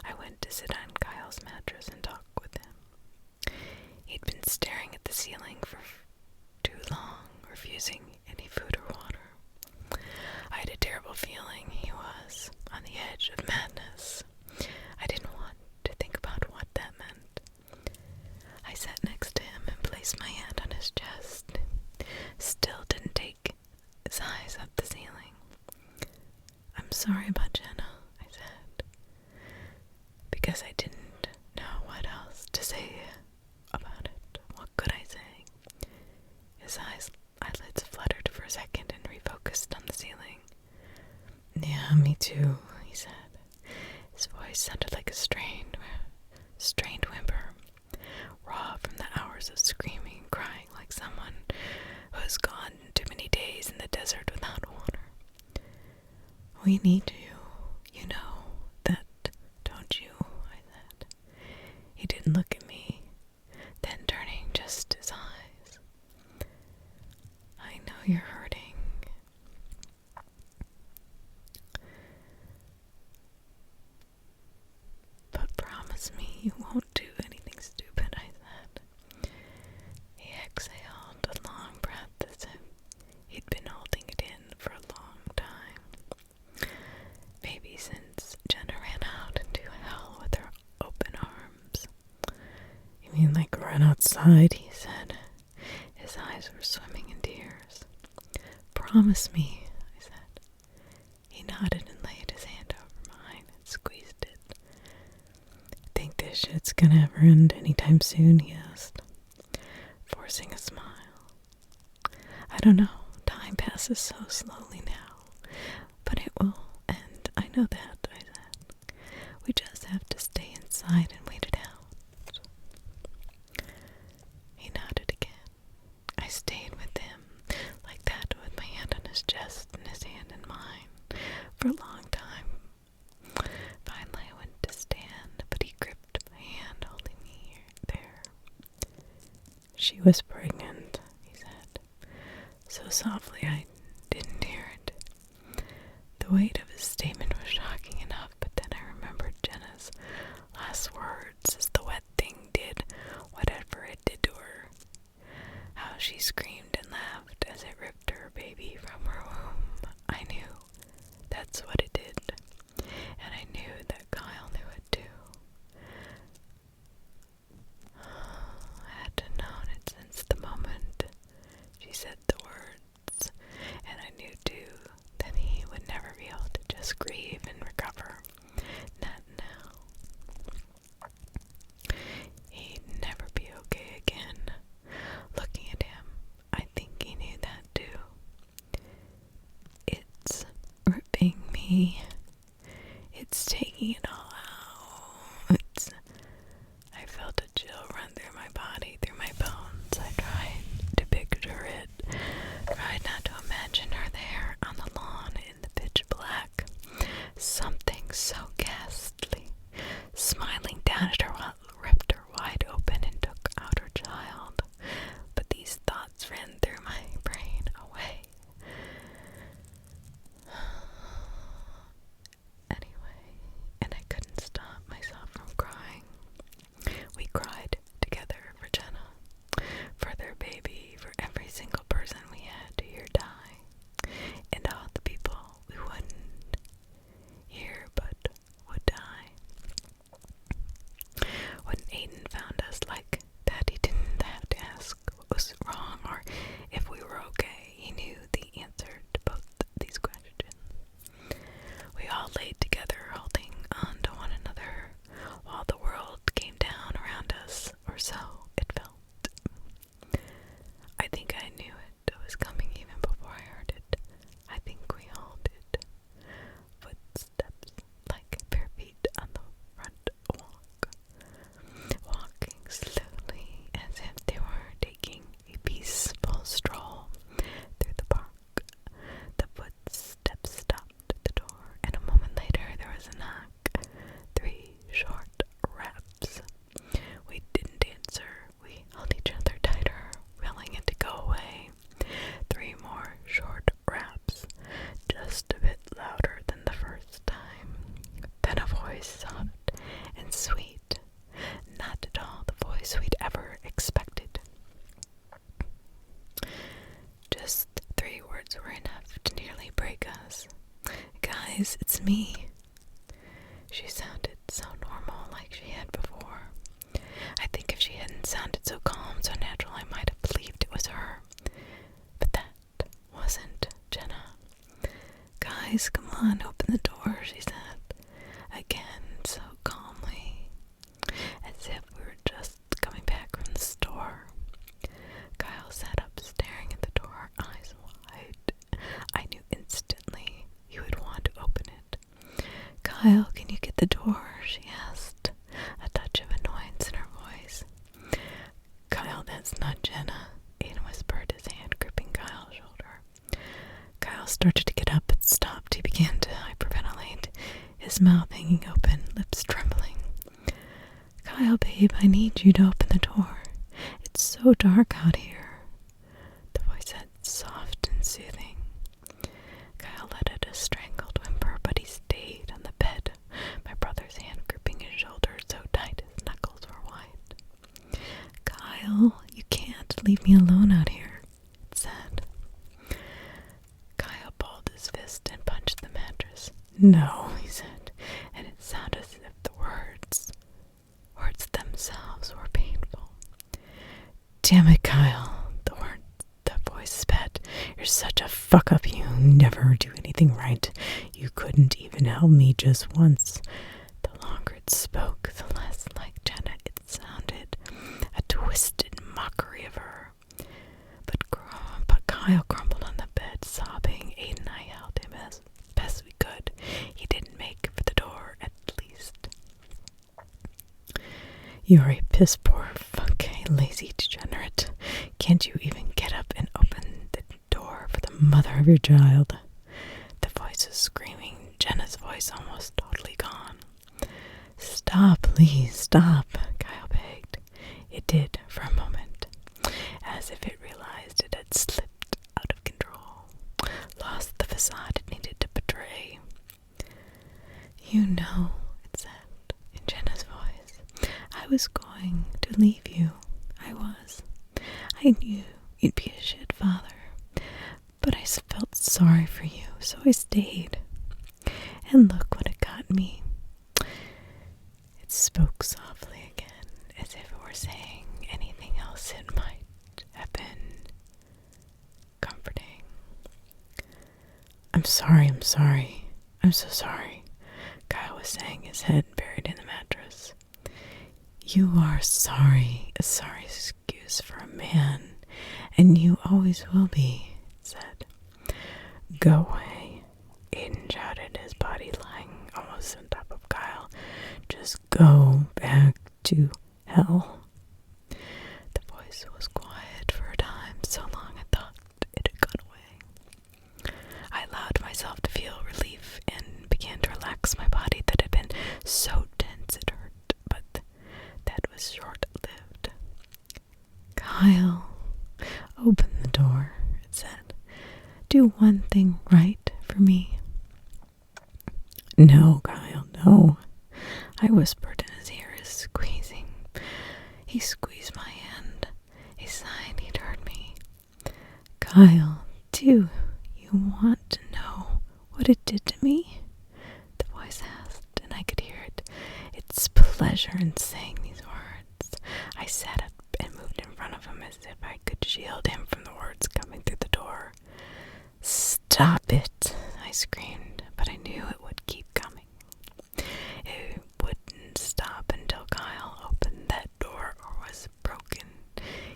A: I went to sit on Kyle's mattress and talk with him. He'd been staring at the ceiling for too long, refusing any food or water. I had a terrible feeling he was on the edge of madness. I didn't want to think about what that meant. I sat next to him and placed my hand on his chest. Still didn't take his eyes up the ceiling. "I'm sorry about Jenna," I We need you. You know that, don't you? I said. He didn't look at me, then turning just his eyes. I know you're hurting. But promise me you won't do anything stupid, I said. He exhaled a long breath as if he'd been holding it in for a long time. Maybe since Jenna ran out into hell with her open arms. You mean like run outside, he said. His eyes were swimming in tears. Promise me, I said. He nodded and laid his hand over mine and squeezed it. Think this shit's gonna ever end anytime soon, he asked, forcing a smile. I don't know. Time passes so slowly now, but it will end. I know that, I said. We just have to stay inside and wait it out. He nodded again. I stayed with him, like that, with my hand on his chest and his hand in mine, for a long time. Finally, I went to stand, but he gripped my hand, holding me there. She was pregnant, he said, so softly I didn't hear it. The weight of his statement was shocking enough, but then I remembered Jenna's last words as the wet thing did whatever it did to her. How she screamed and laughed as it ripped her baby from her womb. I knew that's what it did, and I knew that Kyle knew it too. I had to known it since the moment she said the words, and I knew too that he would never be able to just grieve and recover. Not now. He'd never be okay again. Looking at him, I think he knew that too. It's ripping me. It's taking it all out. I felt a chill run through my body, through my bones. I tried to picture it. Tried not to imagine her there on the lawn in the pitch black. Something so ghastly, smiling down at her while it ripped her wide open and took out her child. But these thoughts ran through my brain away. Anyway, and I couldn't stop myself from crying. We cried together for Jenna, for their baby, for every single person we had to hear die, and all the people we wouldn't hear but would die. When Aiden found us like that, he didn't have to ask what was wrong or if we were okay. He knew the answer to both these questions. We all laid together, holding on to one another, while the world came down around us, or so it felt. I think I knew it was coming even before I heard it. I think we all did. Footsteps like bare feet on the front walk, walking slowly as if they were taking a peaceful stroll through the park. The footsteps stopped at the door, and a moment later there was a knock. 3 short raps. We didn't answer. We held each other tighter, willing it to go away. 3 more short raps, just a bit louder than the first time. Then a voice, soft and sweet, not at all the voice we'd ever expected. Just 3 words were enough to nearly break us. Guys, it's me. She sounded so normal, like she had before. I think if she hadn't sounded so calm, so natural, I might have believed it was her. But that wasn't Jenna. Guys, come on, open the door, she said, again, so calmly, as if we were just coming back from the store. Kyle sat up, staring at the door, eyes wide. I knew instantly he would want to open it. Kyle, can you get the door? She asked, a touch of annoyance in her voice. Kyle, that's not Jenna, Aiden whispered, his hand gripping Kyle's shoulder. Kyle started to get up but stopped. He began to hyper Kyle, babe, I need you to open the door. It's so dark out here. The voice said, soft and soothing. Kyle let out a strangled whimper, but he stayed on the bed, my brother's hand gripping his shoulder so tight his knuckles were white. Kyle, you can't leave me alone out here, it said. Kyle balled his fist and punched the mattress. No, he said, and it sounded as if the words themselves were painful. Damn it, Kyle, the voice spat. You're such a fuck-up. You never do anything right. You couldn't even help me just once. The longer it spoke, the less like Jenna it sounded. A twisted mockery of her. But Kyle crumpled on the bed, sobbing. Aiden and I held him as best we could. He didn't make for the door, at least. You're a piss-poor, lazy degenerate. Can't you even get up and open the door for the mother of your child? The voice was screaming, Jenna's voice almost totally gone. Stop, please, stop, Kyle begged. It did for a moment, as if it realized it had slipped out of control, lost the facade it needed to betray. You know, it said in Jenna's voice, I was going to leave you. I was. I knew you'd be a shit father, but I felt sorry for you, so I stayed. And look what it got me. It spoke softly again, as if it were saying anything else it might have been comforting. I'm sorry. I'm so sorry, Kyle was saying, his head buried in the mattress. You are sorry, a sorry excuse for a man, and you always will be, it said. Go away, Aiden shouted, his body lying almost on top of Kyle. Just go back to hell. The voice was quiet for a time, so long I thought it had gone away. I allowed myself to feel relief and began to relax my body that had been so tense it hurt, but that was short-lived. Kyle, open the door, it said. Do one thing right for me. No, Kyle, no, I whispered in his ear, squeezing. He squeezed my hand. He sighed he'd heard me. Kyle, do you want to know what it did to me? The voice asked, and I could hear it. Its pleasure in saying these words. I sat up and moved in front of him as if I could shield him from the words coming through the door. Stop it, I screamed, but I knew it would keep coming. It wouldn't stop until Kyle opened that door or was a broken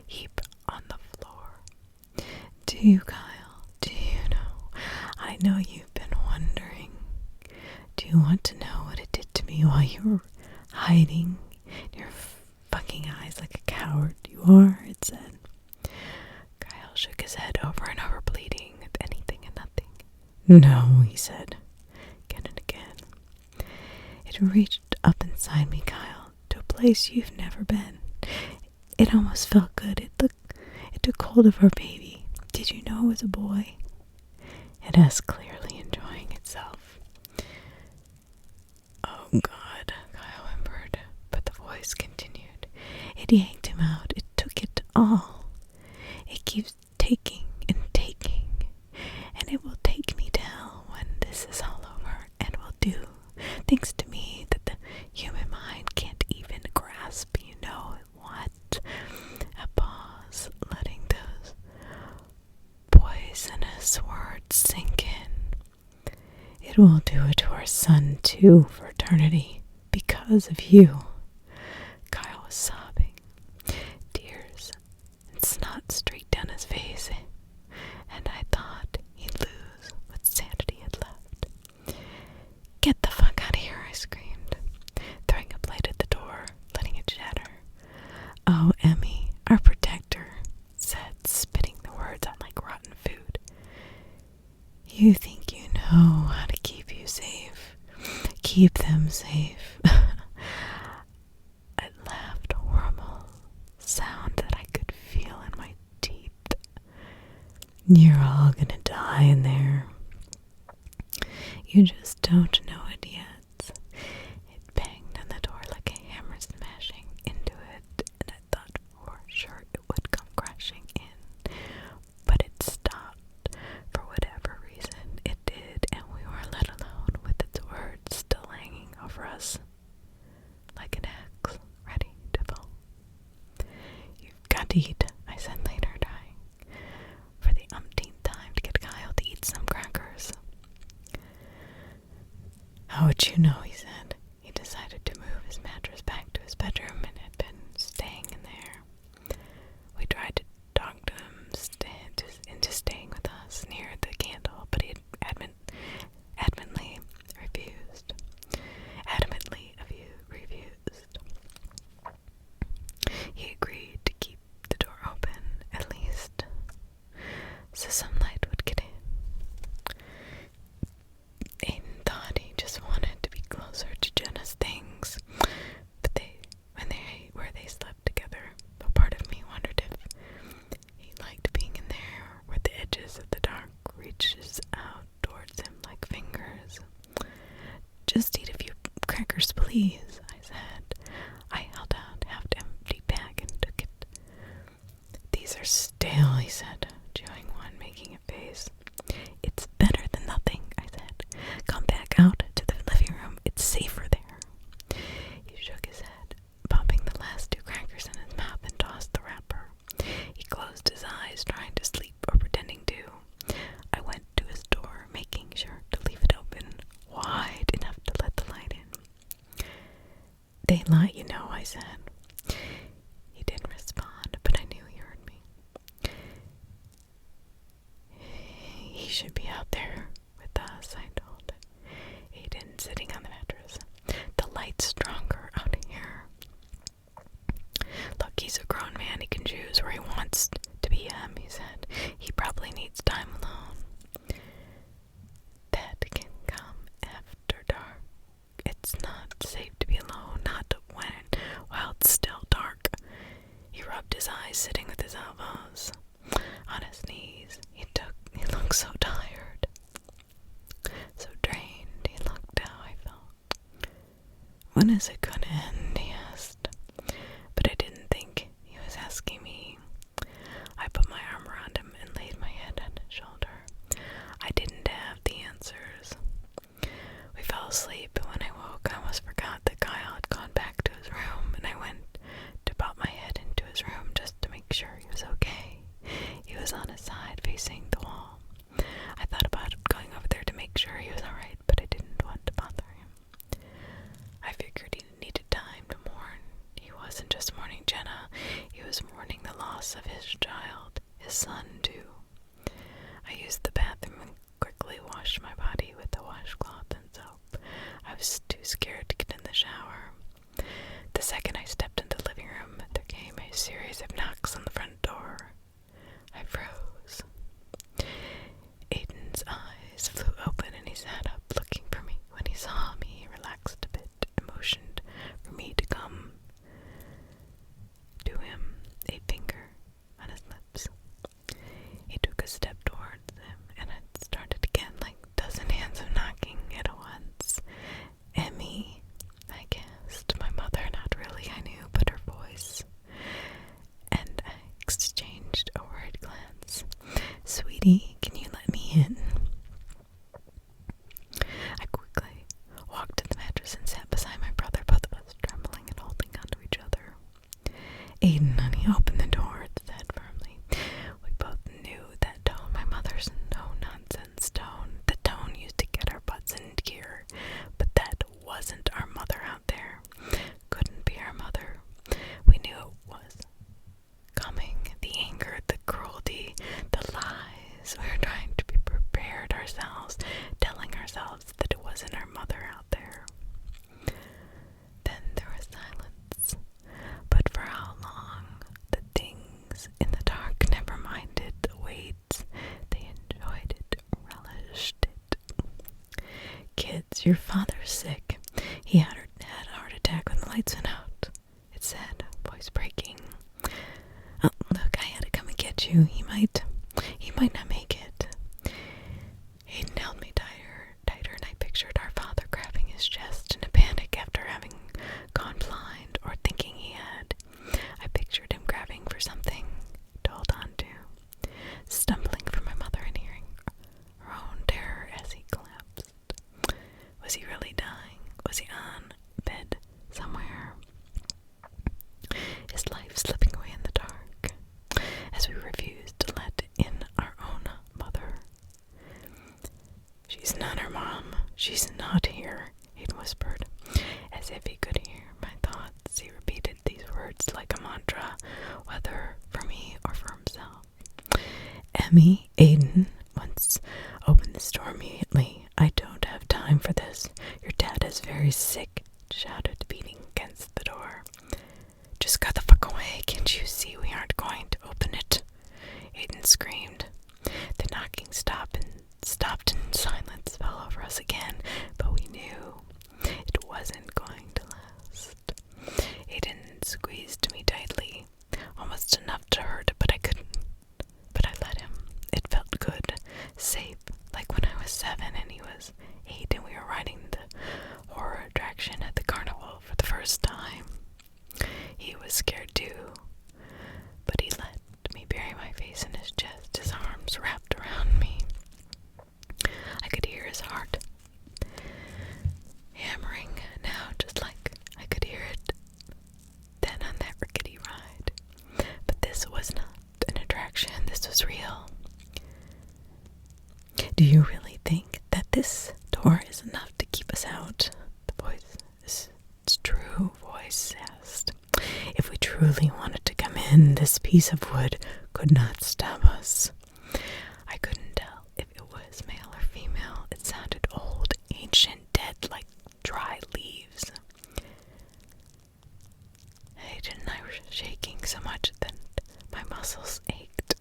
A: heap on the floor. Do you, Kyle? Do you know? I know you've been wondering. Do you want to know what it did to me while you were hiding in your fucking eyes like a coward you are? It said. Kyle shook his head over and over, bleeding with anything and nothing. No, he said, again and again. It reached up inside me, Kyle, to a place you've never been. It almost felt good. It took hold of our baby. Did you know it was a boy? It asked, clearly enjoying itself. Oh, God, Kyle whimpered, but the voice continued. It yanked him out. It took it all. It keeps taking and taking, and it will take me to hell when this is all over, and will do things to me that the human mind can't even grasp. You know what? A pause, letting those poisonous words sink in. It will do it to our son, too, for eternity, because of you. Kyle was sobbing. Tears and snot streaked down his face, and I thought he'd lose what sanity had left. Get the fuck out of here, I screamed, throwing a plate at the door, letting it shatter. Oh, Emmy, our protector, said, spitting the words out like rotten food. You think you know how to keep you safe. Keep them safe. I You're all gonna die in there. You just don't know it yet. It banged on the door like a hammer smashing into it, and I thought for sure it would come crashing in. But it stopped. For whatever reason, it did, and we were let alone with its words still hanging over us like an axe ready to fall. You've got to eat, I said later, trying for the umpteenth time to get Kyle to eat some crackers. How would you know, he said. He decided to move his mattress back to his bedroom and had been staying in there. We tried to talk to him into staying with us near the candle, but he adamantly refused. He agreed to keep the door open, at least, so some light would get in. Aiden thought he just wanted to be closer to Jenna's things, but where they slept together. A part of me wondered if he liked being in there, where the edges of the dark reaches out towards him like fingers. Just eat a few crackers, please, I said. I held out half-empty bag and took it. These are stale, he said, chewing one, making a face. It's better than nothing, I said. Come back out to the living room. It's safer there. He shook his head, popping the last 2 crackers in his mouth and tossed the wrapper. He closed his eyes, trying to sleep or pretending to. I went to his door, making sure to leave it open wide enough to let the light in. Daylight, you know, I said. He didn't respond, but I knew he heard me. He should be out there with us, I told Aiden, sitting on the mattress. The light's stronger out here. Look, he's a grown man. He can choose where he wants to be, he said. He probably needs time alone. That can come after dark. It's not safe to be alone, not while it's still dark. He rubbed his eyes, sitting with his elbows on his knees. He looked so tired, so drained. He looked how I felt. When is it gonna end? He asked. But I didn't think he was asking me. I put my arm around him and laid my head on his shoulder. I didn't have the answers. We fell asleep, and when I woke, I almost forgot that Kyle had gone back to his room, and I went to pop my head into his room just to make sure he was okay. He was on his side, facing the wall. I thought about going over there to make sure he was alright, but I didn't want to bother him. I figured he needed time to mourn. He wasn't just mourning Jenna, he was mourning the loss of his child, his son, too. I used the bathroom and quickly washed my body with a washcloth and soap. I was too scared to get in the shower. The second I stepped into the living room, there came a series of knocks on the front door. I froze. Aiden's eyes flew open and he sat up, looking for me. When he saw me, he relaxed a bit and motioned for me to come to him, a finger on his lips. He took a step towards him, and it started again, like a dozen hands of knocking at once. Emmy, I guessed. My mother, not really, I knew, but her voice. And I exchanged a worried glance. Sweetie, can you let me in? I quickly walked to the mattress and sat beside my brother, both of us trembling and holding onto each other. Aiden, honey, open the door, it said firmly. We both knew that tone, my mother's no-nonsense tone, the tone used to get our butts in gear, but that wasn't our mother out there. Couldn't be our mother. We knew it was coming. The anger, the cruelty, the lies. We were trying to be prepared ourselves, telling ourselves that it wasn't our mother out there. Then there was silence. But for how long? The things in the dark never minded the weights. They enjoyed it, relished it. Kids, your father's sick. He had a heart attack when the lights went out, it said, voice breaking. Oh, look, I had to come and get you. He might not make words like a mantra, whether for me or for himself. Emmy, Aiden, once opened the door immediately. I don't have time for this. Your dad is very sick, shouted, beating against the door. Just go the fuck away. Can't you see we aren't going to open it? Aiden screamed. The knocking stopped and silence fell over us again, but we knew it wasn't going to last. Aiden squeezed me tightly, almost enough to hurt, but I couldn't. But I let him. It felt good, safe, like when I was 7 and he was 8 and we were riding the horror attraction at the carnival for the first time. He was scared too, but he let me bury my face in his chest, his arms wrapped around me. I could hear his heart hammering now, just like I could hear it then on that rickety ride. But this was not an attraction, this was real. Do you really think that this door is enough to keep us out? The voice, this true voice asked. If we truly wanted to come in, this piece of wood could not stop us. I couldn't tell if it was male or female. It sounded old, ancient, dead, like dry leaves. Aiden and I were shaking so much that my muscles ached.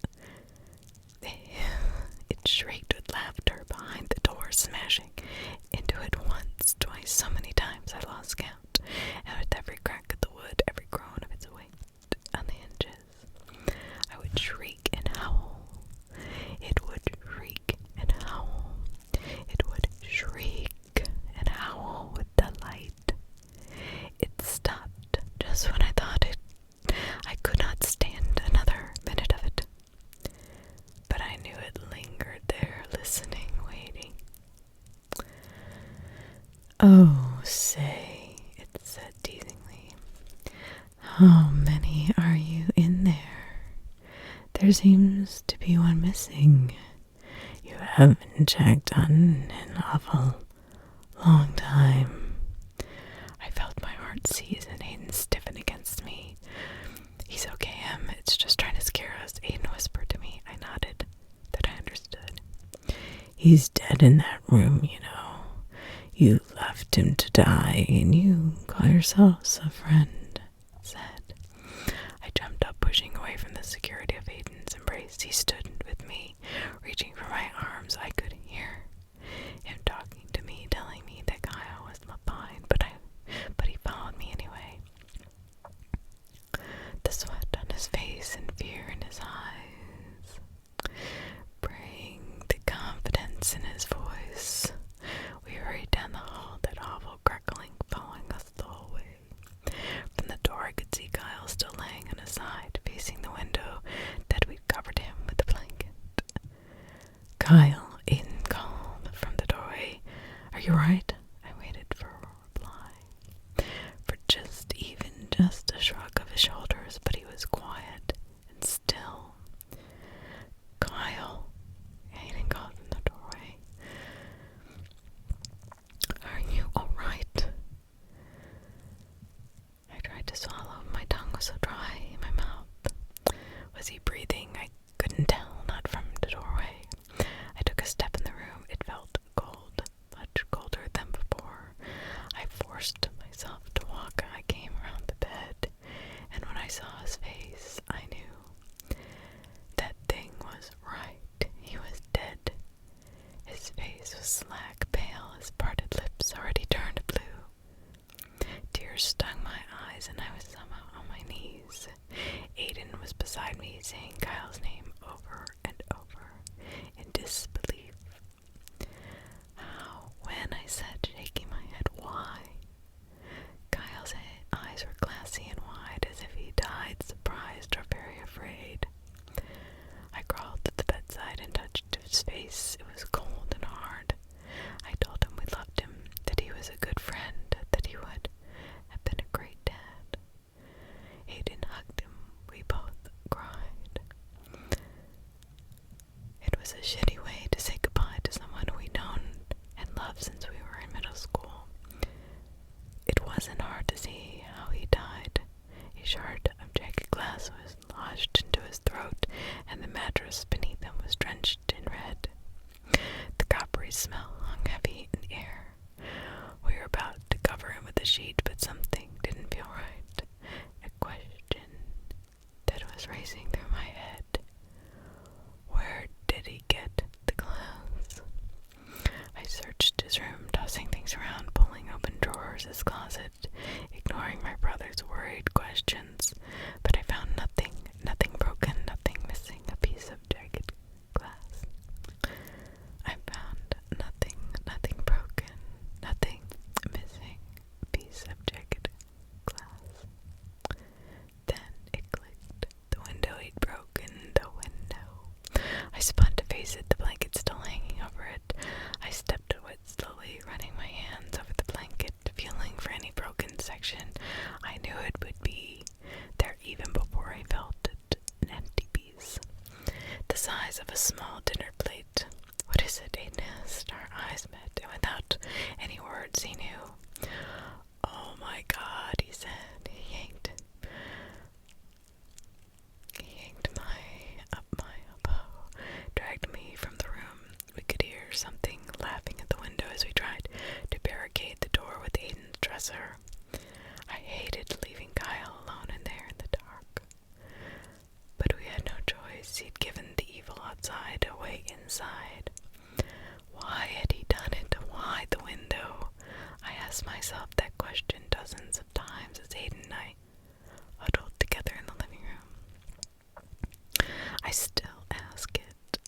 A: It shrieked with laughter behind the door, smashing into it once, twice, so many times I lost count, and with every crack of the wood, every groan of its weight on the hinges, I would shriek and howl. It would shriek and howl. It would shriek and howl with delight. It stopped just when I thought I could not stand another minute of it. But I knew it lingered there, listening, waiting. Oh, say, it said teasingly, how many are you in there? There seems to be one missing. You haven't checked on an awful long time. I felt my heart seize and Aiden stiffen against me. He's okay, Em. It's just trying to scare us, Aiden whispered to me. I nodded that I understood. He's dead in that room, you know. You left him to die, and you call yourselves a friend, said. I jumped up, pushing away from the security of Aiden's embrace. He stood with me, reaching for my arms. I could hear him talking to me, telling me that Kyle was fine, but he followed me anyway. The sweat on his face and fear in his eyes, praying the confidence in his voice. We hurried down the hall, that awful crackling following us the whole way. From the door I could see Kyle still laying on his side, facing the window that we'd covered him with a blanket. Kyle, Aiden racing through my head. Where did he get the clothes? I searched his room, tossing things around, pulling open drawers, his closet, ignoring my brother's worried questions, but I found nothing broken, nothing missing, a piece of jagged glass. I found nothing broken, nothing missing, a piece of jagged glass. Then it clicked. The window he'd broken, the window. I spun to face it, the blanket still hanging over it. I stepped to it slowly, running my hands over the blanket, feeling for any broken section. I knew it would be there even before I felt it, an empty piece, the size of a small dinner plate. What is it? Aiden asked. Our eyes met, and without any words he knew. Oh my God, he said. He yanked my elbow, dragged me from the room. We could hear something laughing at the window as we tried to barricade the door with Aiden's dresser. I hated leaving Kyle alone in there in the dark. But we had no choice. He'd given the evil outside away inside. Why had he done it? Why the window? I asked myself that question dozens of times as Aiden and I huddled together in the living room. I still ask it.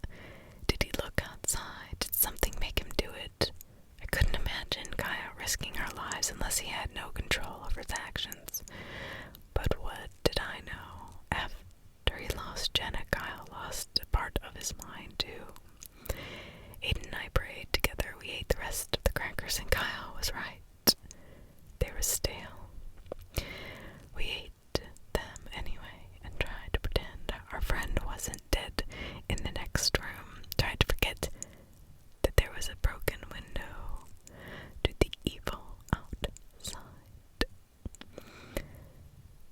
A: Did he look outside? Did something make him do it? I couldn't imagine Kyle risking our lives unless he had no control over his actions. But what did I know? After he lost Jenna, Kyle lost a part of his mind too. Aiden and I prayed together. We ate the rest of the crackers, and Kyle was right. They were stale. We ate them anyway and tried to pretend our friend wasn't dead in the next room. Tried to forget that there was a broken window to the evil outside.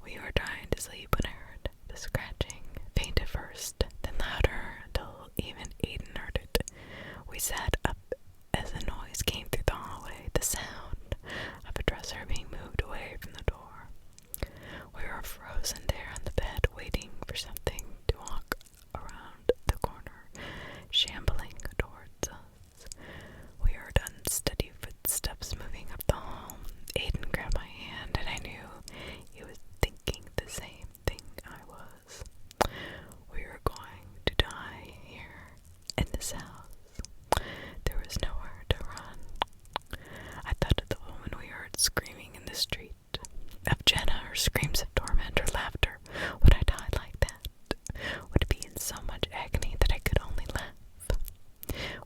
A: We were trying to sleep when I heard the scratching, faint at first, then louder until even Aiden heard it. We sat up as the noise came through the hallway, the sound of a dresser being moved away from the door. We were frozen there on the bed, waiting for something to walk around the corner, shambling towards us. We heard unsteady footsteps moving up the hall. Aiden grabbed my hand, and I knew he was thinking the same thing I was. We were going to die here in this house. There was nowhere to run. I thought of the woman we heard screaming in the street, of Jenna, her screams of torment, her laughter. Would I die like that? Would it be in so much agony that I could only laugh?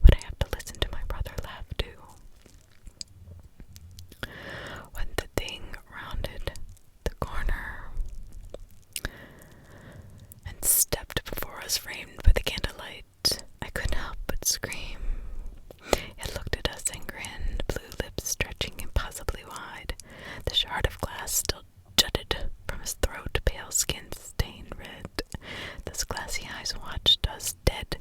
A: Would I have to listen to my brother laugh too? When the thing rounded the corner and stepped before us, framed by the candlelight, I couldn't help but scream. It looked at us and grinned, blue lips stretching impossibly wide. The shard of glass still jutted from his throat, pale skin stained red. Those glassy eyes watched us, dead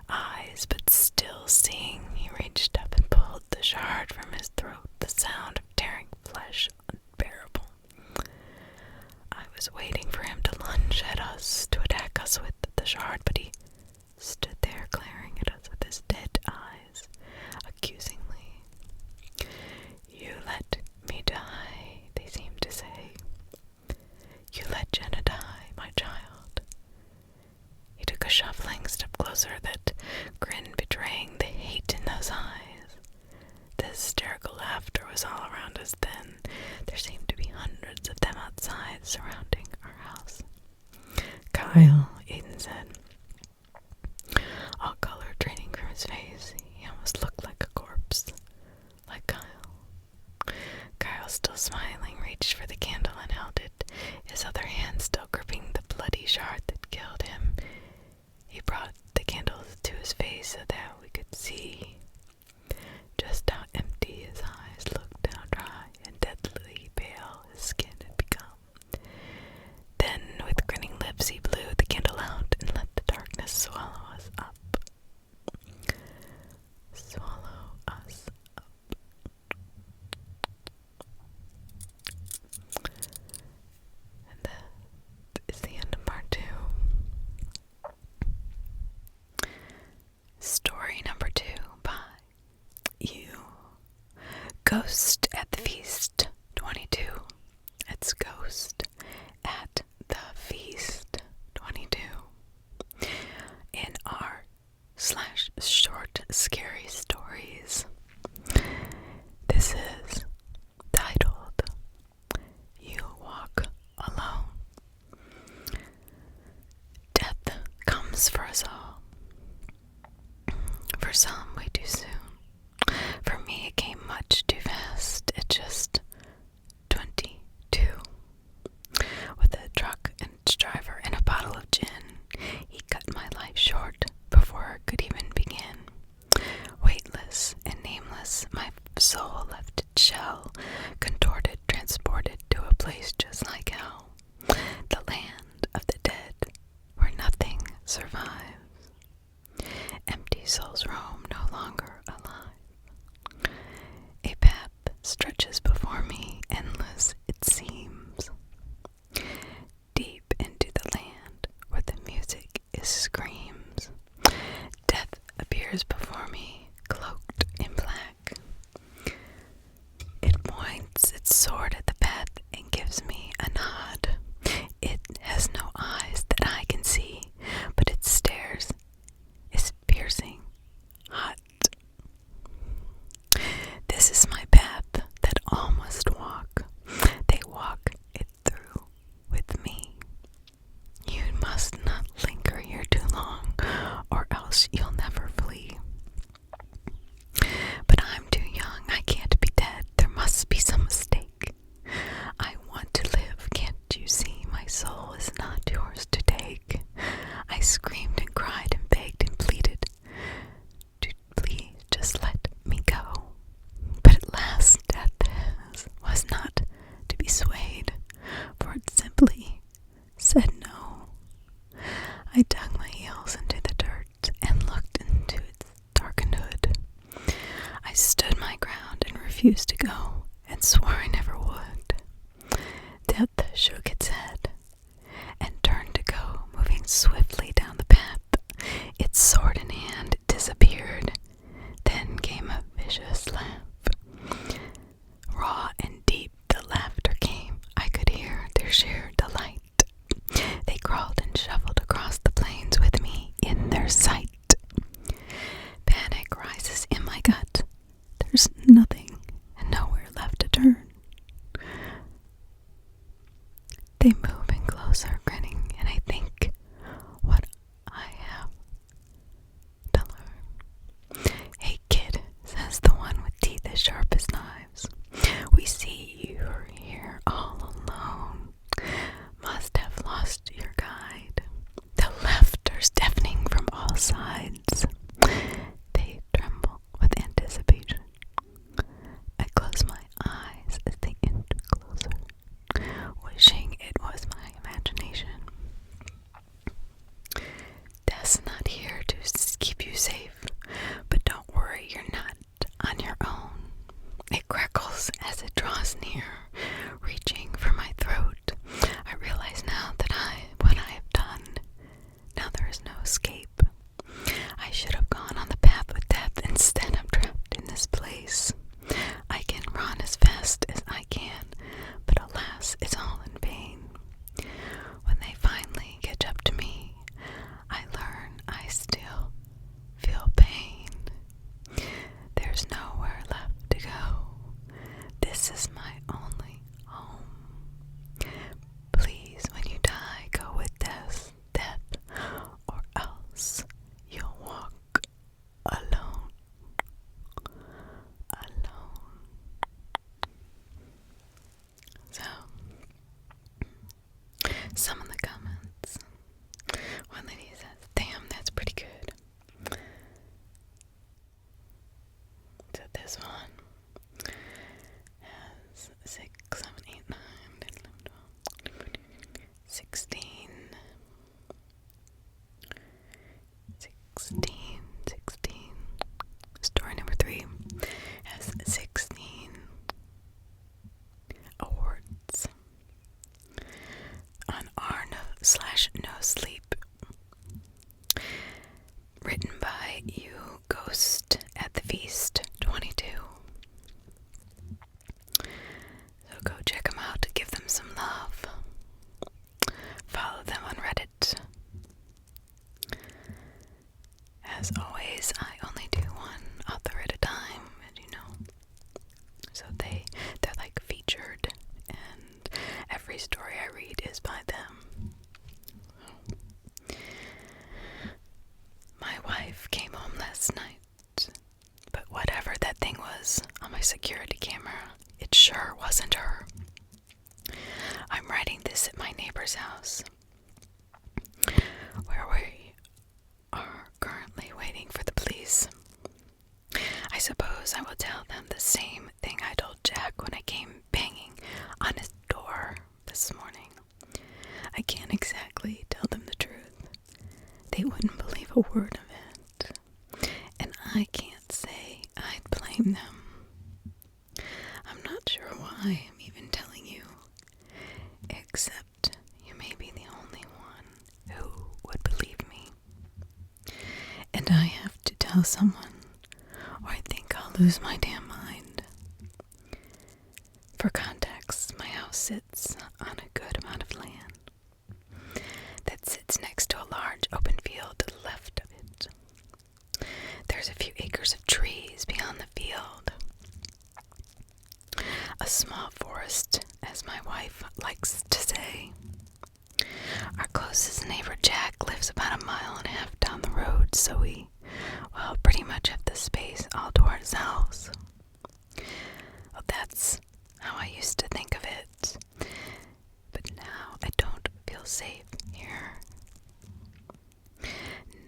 A: eyes, but still seeing. He reached up and pulled the shard from his throat, the sound of tearing flesh unbearable. I was waiting for him to lunge at us, to attack us with the shard, but he stood there glaring at us with his dead eyes, accusingly. You let me die, they seemed to say. You let Jenna die, my child. He took a shuffling step closer, that grin betraying the hate in those eyes. The hysterical laughter was all around us then. There seemed to be hundreds of them outside, surrounding our house. Kyle, Aiden said, all color draining from his face. He almost looked like a corpse. Like Kyle. Kyle, still smiling, reached for the candle and held it, his other hand still gripping the bloody shard that killed him. He brought the candle to his face so that we could see just how empty his eyes looked, how dry and deadly pale his skin had become. Then, with grinning lips, he blew the candle out and let the darkness swallow us up. Swallow us up. And that is the end of part 2. comes for us all. For some, way too soon. For me, it came much too fast at just 22. With a truck and its driver and a bottle of gin, he cut my life short before it could even begin. Weightless and nameless, my soul left its shell, contorted, transported to a place just like hell, the land of the dead, where nothing survives. Empty souls roam, no longer alive. A path stretches before me, endless it seems, deep into the land where the music is screams. Death appears before me, cloaked in black. It points its sword at the path and gives me a nod. It has no eyes that I can see, but its stares is piercing, hot. This is my path that all must walk. They walk it through with me. You must not linger here too long, or else you'll never flee. But I'm too young, I can't be dead. There must be some mistake. I want to live, can't you see? My soul is not yours to take. I screamed and cried and begged and pleaded to please just let me go. But at last death was not to be swayed, for it simply said no. I dug my heels into the dirt and looked into its darkened hood. I stood my ground and refused to go, and swore I never would. Death shook its head and turned to go, moving swiftly down the path. Its sword in hand it disappeared. Then came a vicious laugh. Raw and deep the laughter came. I could hear their sheer delight. They crawled and shuffled across the plains with me in their sight. Panic rises in my gut. There's nothing and nowhere left to turn. They move in closer, grinning, and I think what I have to learn. Hey kid, says the one with teeth as sharp as knives. We see you're here all alone. Must have lost your guide. The laughter's deafening from all sides. They tremble with anticipation. I close my eyes as they inch closer, wishing it was my imagination. Death's not here to keep you safe, but don't worry, you're not on your own. It crackles as it draws near, reaching for my throat. I realize now that what I have done, now there is no escape. I should have gone on the path with death. Instead, I'm trapped in this place. I can run as fast as I can, but alas, it's all in vain. When they finally catch up to me, I learn I still feel pain. There's nowhere left to go. This is my only home. Please, when you die, go with death, or else you'll walk alone. So, some of the comments. One lady says, damn, that's pretty good. So this one has 6, 7, 8, 9, 10, 11, 12, 16. 16. Story number 3 has 16 awards on r/nosleep. Written by You Ghost at the Feast 22. So go check them out, give them some love. Follow them on Reddit. As always, I only do one author at a time, as you know. So they're like featured, and every story I read is by them. house, where we are currently waiting for the police. I suppose I will tell them the same thing I told Jack when I came banging on his door this morning. I can't exactly tell them the truth. They wouldn't believe a word of it. And I can't say I'd blame them. I'm not sure why I'm even telling you, except you may be the only one who would believe me. And I have to tell someone, or I think I'll lose my damn mind. For context, my house sits on a good amount of land that sits next to a large open field to the left of it. There's a few acres of trees beyond the field. A small forest, as my wife likes to say. Our closest neighbor Jack lives about 1.5 miles down the road, so we, pretty much have the space all to ourselves. Well, that's how I used to think of it. But now I don't feel safe here.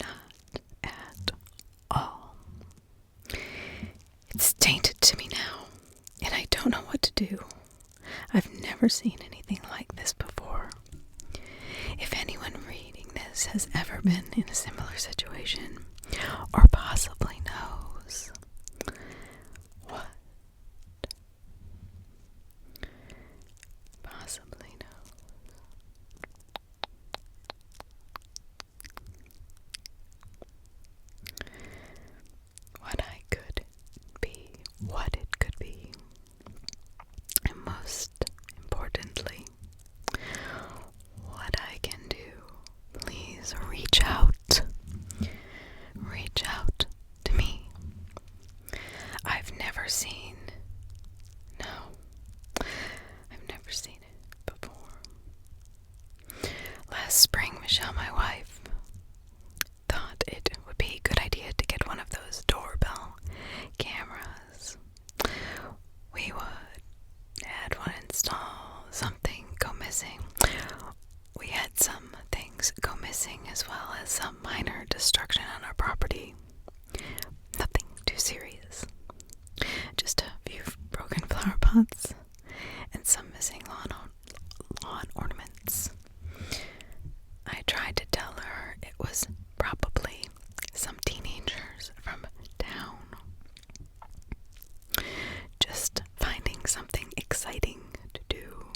A: Not at all. It's tainted to me now, and I don't know what to do. I've never seen anything like this before. If anyone reading this has ever been in a similar situation, or possibly knows what possibly knows what I could be, what it could be, and most importantly, what I can do, please reach out. Reach out to me. I've never seen it before. Last spring, Michelle, my wife, thought it would be a good idea to get one of those doorbell cameras. We would add one install, something go missing. We had some things go missing as well as some minor destruction on our property. Nothing too serious. Just a few broken flower pots and some missing lawn ornaments. I tried to tell her it was probably some teenagers from town just finding something exciting to do,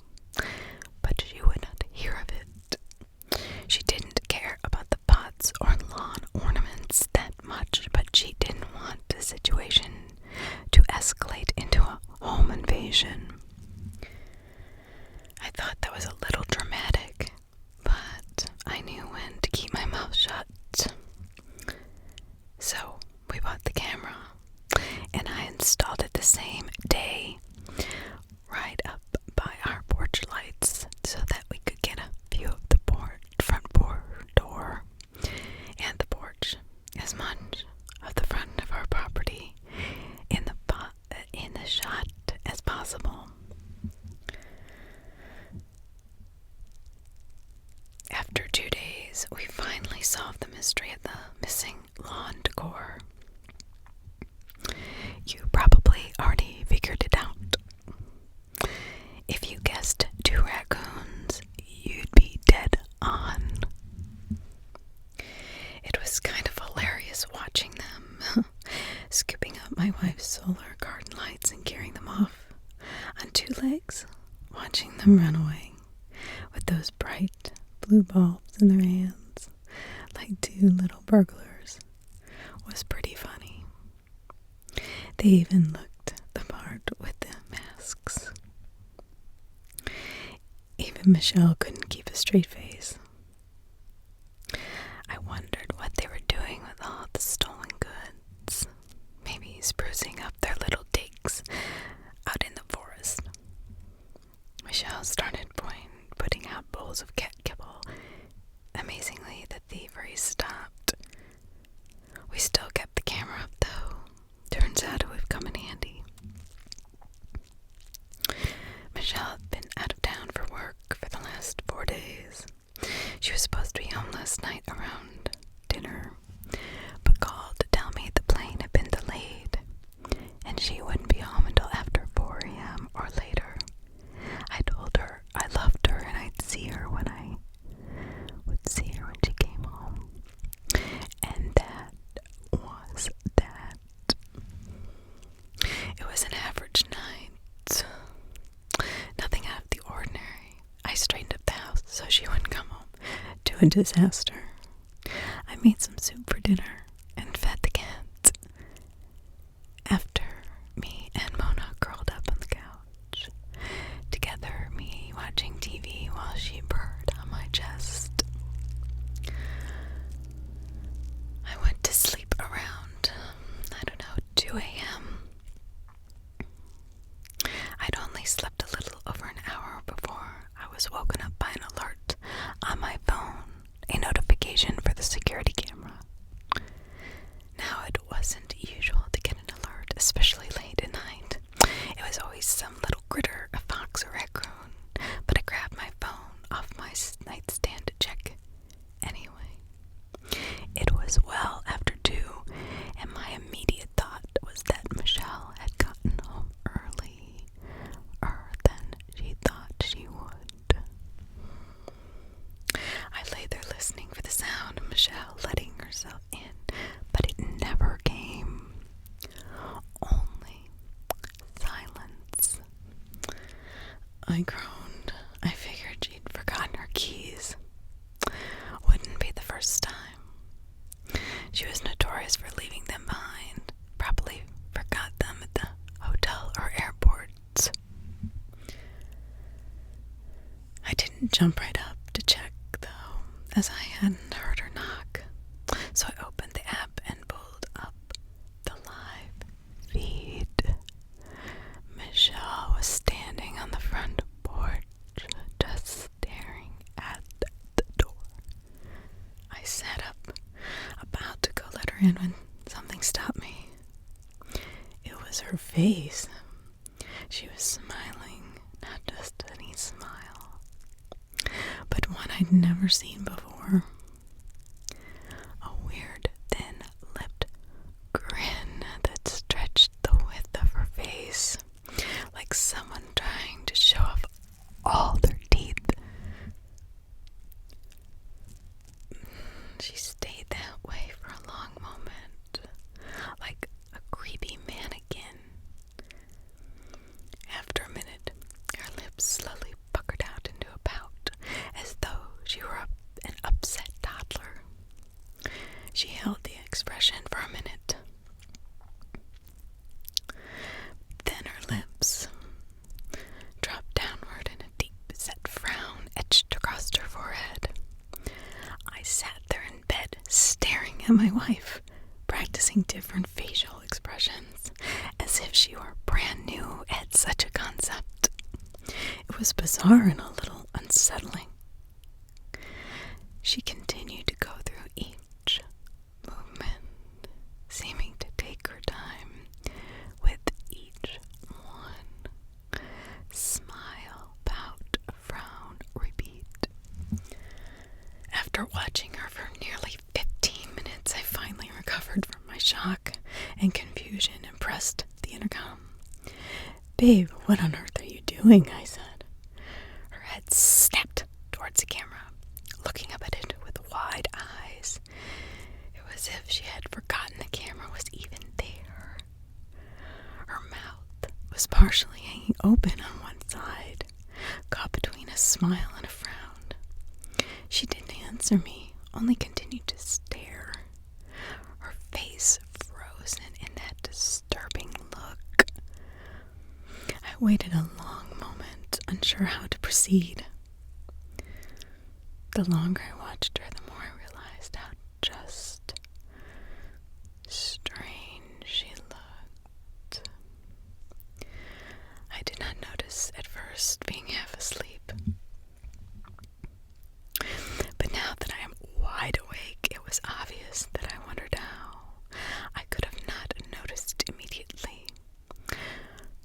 A: but she would not hear of it. She didn't care about the pots or lawn ornaments that much, but she didn't want the situation to escalate into a home invasion. I thought that was a little dramatic, but I knew when to keep my mouth shut. So we bought the camera, and I installed it the same day, right up by our porch lights, so that we could get a view of the front door and the porch, as much of the front of our property in the shot as possible. After 2 days, we finally solved the mystery of the missing lawn decor. You probably already figured it out. If you guessed 2 raccoons, you'd be dead on. It was kind of hilarious watching them, scooping up my wife's solar garden lights and carrying them off on 2 legs, watching them run away with those bright blue bulbs in their hands like 2 little burglars was pretty funny. They even looked the part with the masks. Even Michelle couldn't keep a straight face. I wondered what they were doing with all the stolen goods. Maybe sprucing up their little digs out in the forest. Michelle started putting out bowls of cat kibble. Amazingly, the thievery stopped. We still kept the camera up, though. Turns out it would come in handy. Michelle had been out of town for work for the last 4 days. a disaster. I made some soup for dinner and fed the cats. After me and Mona curled up on the couch, together, me watching TV while she purred on my chest. I went to sleep around, 2 a.m. I'd only slept a little over an hour before I was woken up by an alert on my phone, a notification for the security camera. Now, it wasn't usual to get an alert, especially late at night. It was always some little critter, a fox or raccoon, but I grabbed my phone off my nightstand to check anyway. It was well after 2, and my immediate thought was that Michelle had gotten home earlier than she thought she would. I lay there listening for the sound of Michelle letting herself in, but it never came. Only silence. I groaned. I figured she'd forgotten her keys. Wouldn't be the first time. She was notorious for leaving them behind. Probably forgot them at the hotel or airports. I didn't jump right up to check, though, as I hadn't heard her knock. So I opened the app and pulled up the live feed. Michelle was standing on the front porch, just staring at the door. I sat up, about to go let her in when something stopped me. It was her face. She was smiling, not just any smile, but one I'd never seen before. A weird, thin-lipped grin that stretched the width of her face, like someone trying to show off all their teeth. She stayed that way for a long moment, like a creepy mannequin. After a minute, her lips slowly puckered out into a pout, as though she were an upset toddler. She held the expression for a minute. Then her lips dropped downward and a deep-set frown etched across her forehead. I sat there in bed, staring at my wife, practicing different facial expressions, as if she were brand new at such a concept. It was bizarre and a little unsettling. She continued to go through each movement, seeming to take her time with each one. Smile, pout, frown, repeat. After watching her for nearly 15 minutes, I finally recovered from my shock and confusion and pressed the intercom. "Babe, what on earth are you doing?" I said. Her head snapped towards the camera, looking up at it with wide eyes. It was as if she had forgotten the camera was even there. Her mouth was partially hanging open on one side, caught between a smile and a frown. She didn't answer me, only continued to stare, her face frozen in that disturbing look. I waited a long moment, unsure how to proceed. The longer I watched her, the more I realized how just strange she looked. I did not notice at first, being half asleep. But now that I am wide awake, it was obvious that I wondered how I could have not noticed immediately.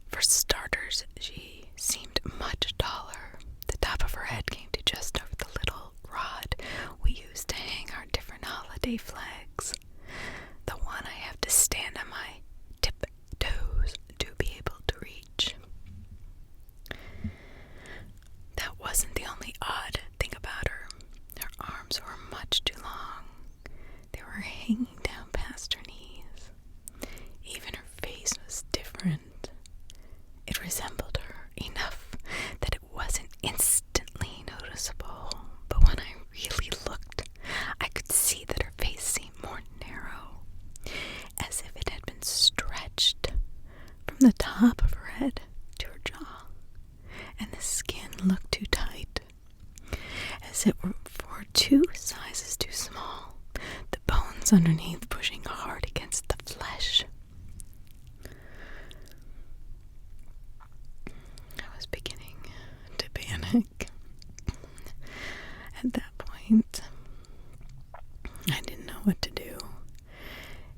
A: For starters, she seemed much taller. The top of her head came to just over the little rod we used to hang our different holiday flags. The one I have to stand on my tiptoes to be able to reach. That wasn't the only odd thing about her. Her arms were much too long. They were hanging down past her knees. Even her face was different. It resembled her enough that it wasn't instantly noticeable, but when I really looked sizes too small, the bones underneath pushing hard against the flesh. I was beginning to panic. At that point, I didn't know what to do.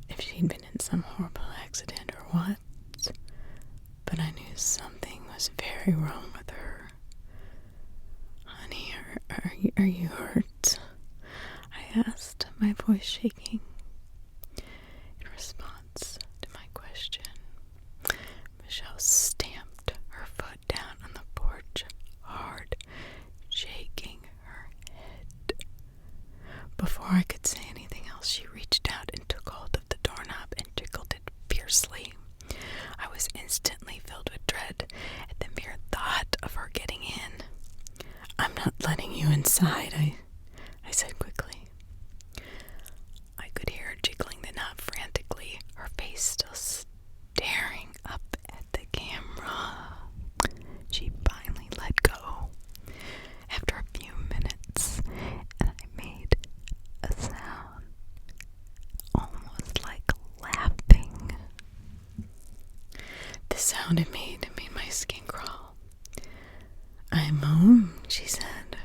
A: If she'd been in some horrible accident or what. But I knew something was very wrong with her. Honey, are you hurt? I asked, my voice shaking. In response to my question, Michelle stamped her foot down on the porch hard, shaking her head. Before I could say anything else, she reached out and took hold of the doorknob and jiggled it fiercely. I was instantly filled with dread at the mere thought of her getting in. "I'm not letting you inside," I said quickly. I could hear her jiggling the knob frantically, her face still staring up at the camera. She finally let go after a few minutes, and I made a sound almost like laughing. The sound it made my skin crawl. "I'm home," she said.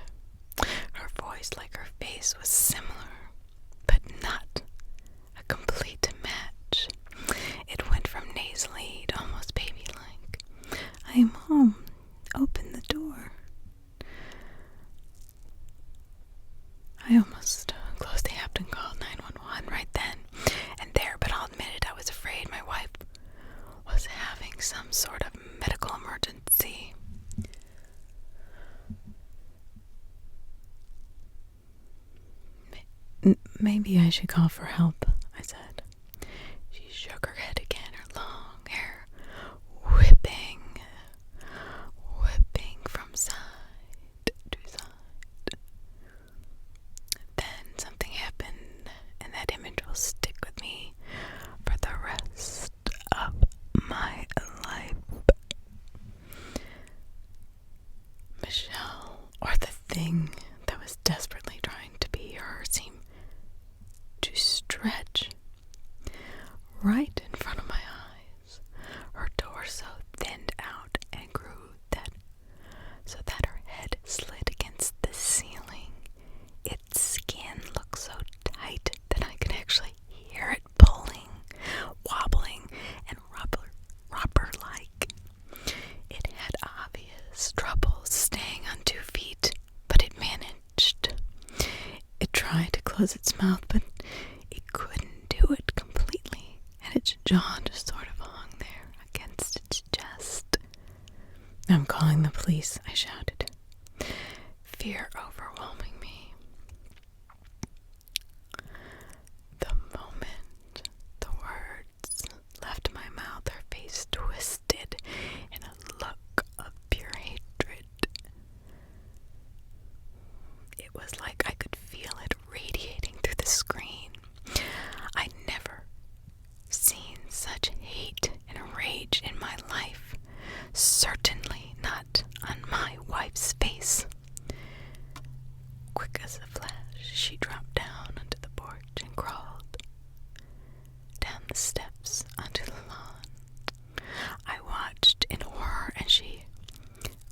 A: Her voice, like her face, was similar, but not a complete match. It went from nasally to almost baby-like. "I'm home. Open the door." I almost closed the app and called 911 right then and there, but I'll admit it, I was afraid my wife was having some sort of medical emergency. Maybe I should call for help, I said. She shook her head again, her long hair whipping from side to side. Then something happened, and that image will stick with me for the rest of my life. Michelle, or the thing that was desperately trying to be her, seemed to stretch right in front of my eyes. Her torso thinned out and grew so that her head slid against the ceiling. Its skin looked so tight that I could actually hear it pulling, wobbling, and rubber-like. It had obvious trouble staying on 2 feet, but it managed. It tried to close its mouth, but it couldn't do it completely, and its jaw just sort of hung there against its chest. "I'm calling the police," I shouted, fear overwhelming me. The moment the words left my mouth, her face twisted in a look of pure hatred. It was like I could feel it radiating through the screen. I'd never seen such hate and rage in my life. Certainly not on my wife's face. Quick as a flash, she dropped down onto the porch and crawled down the steps onto the lawn. I watched in horror as she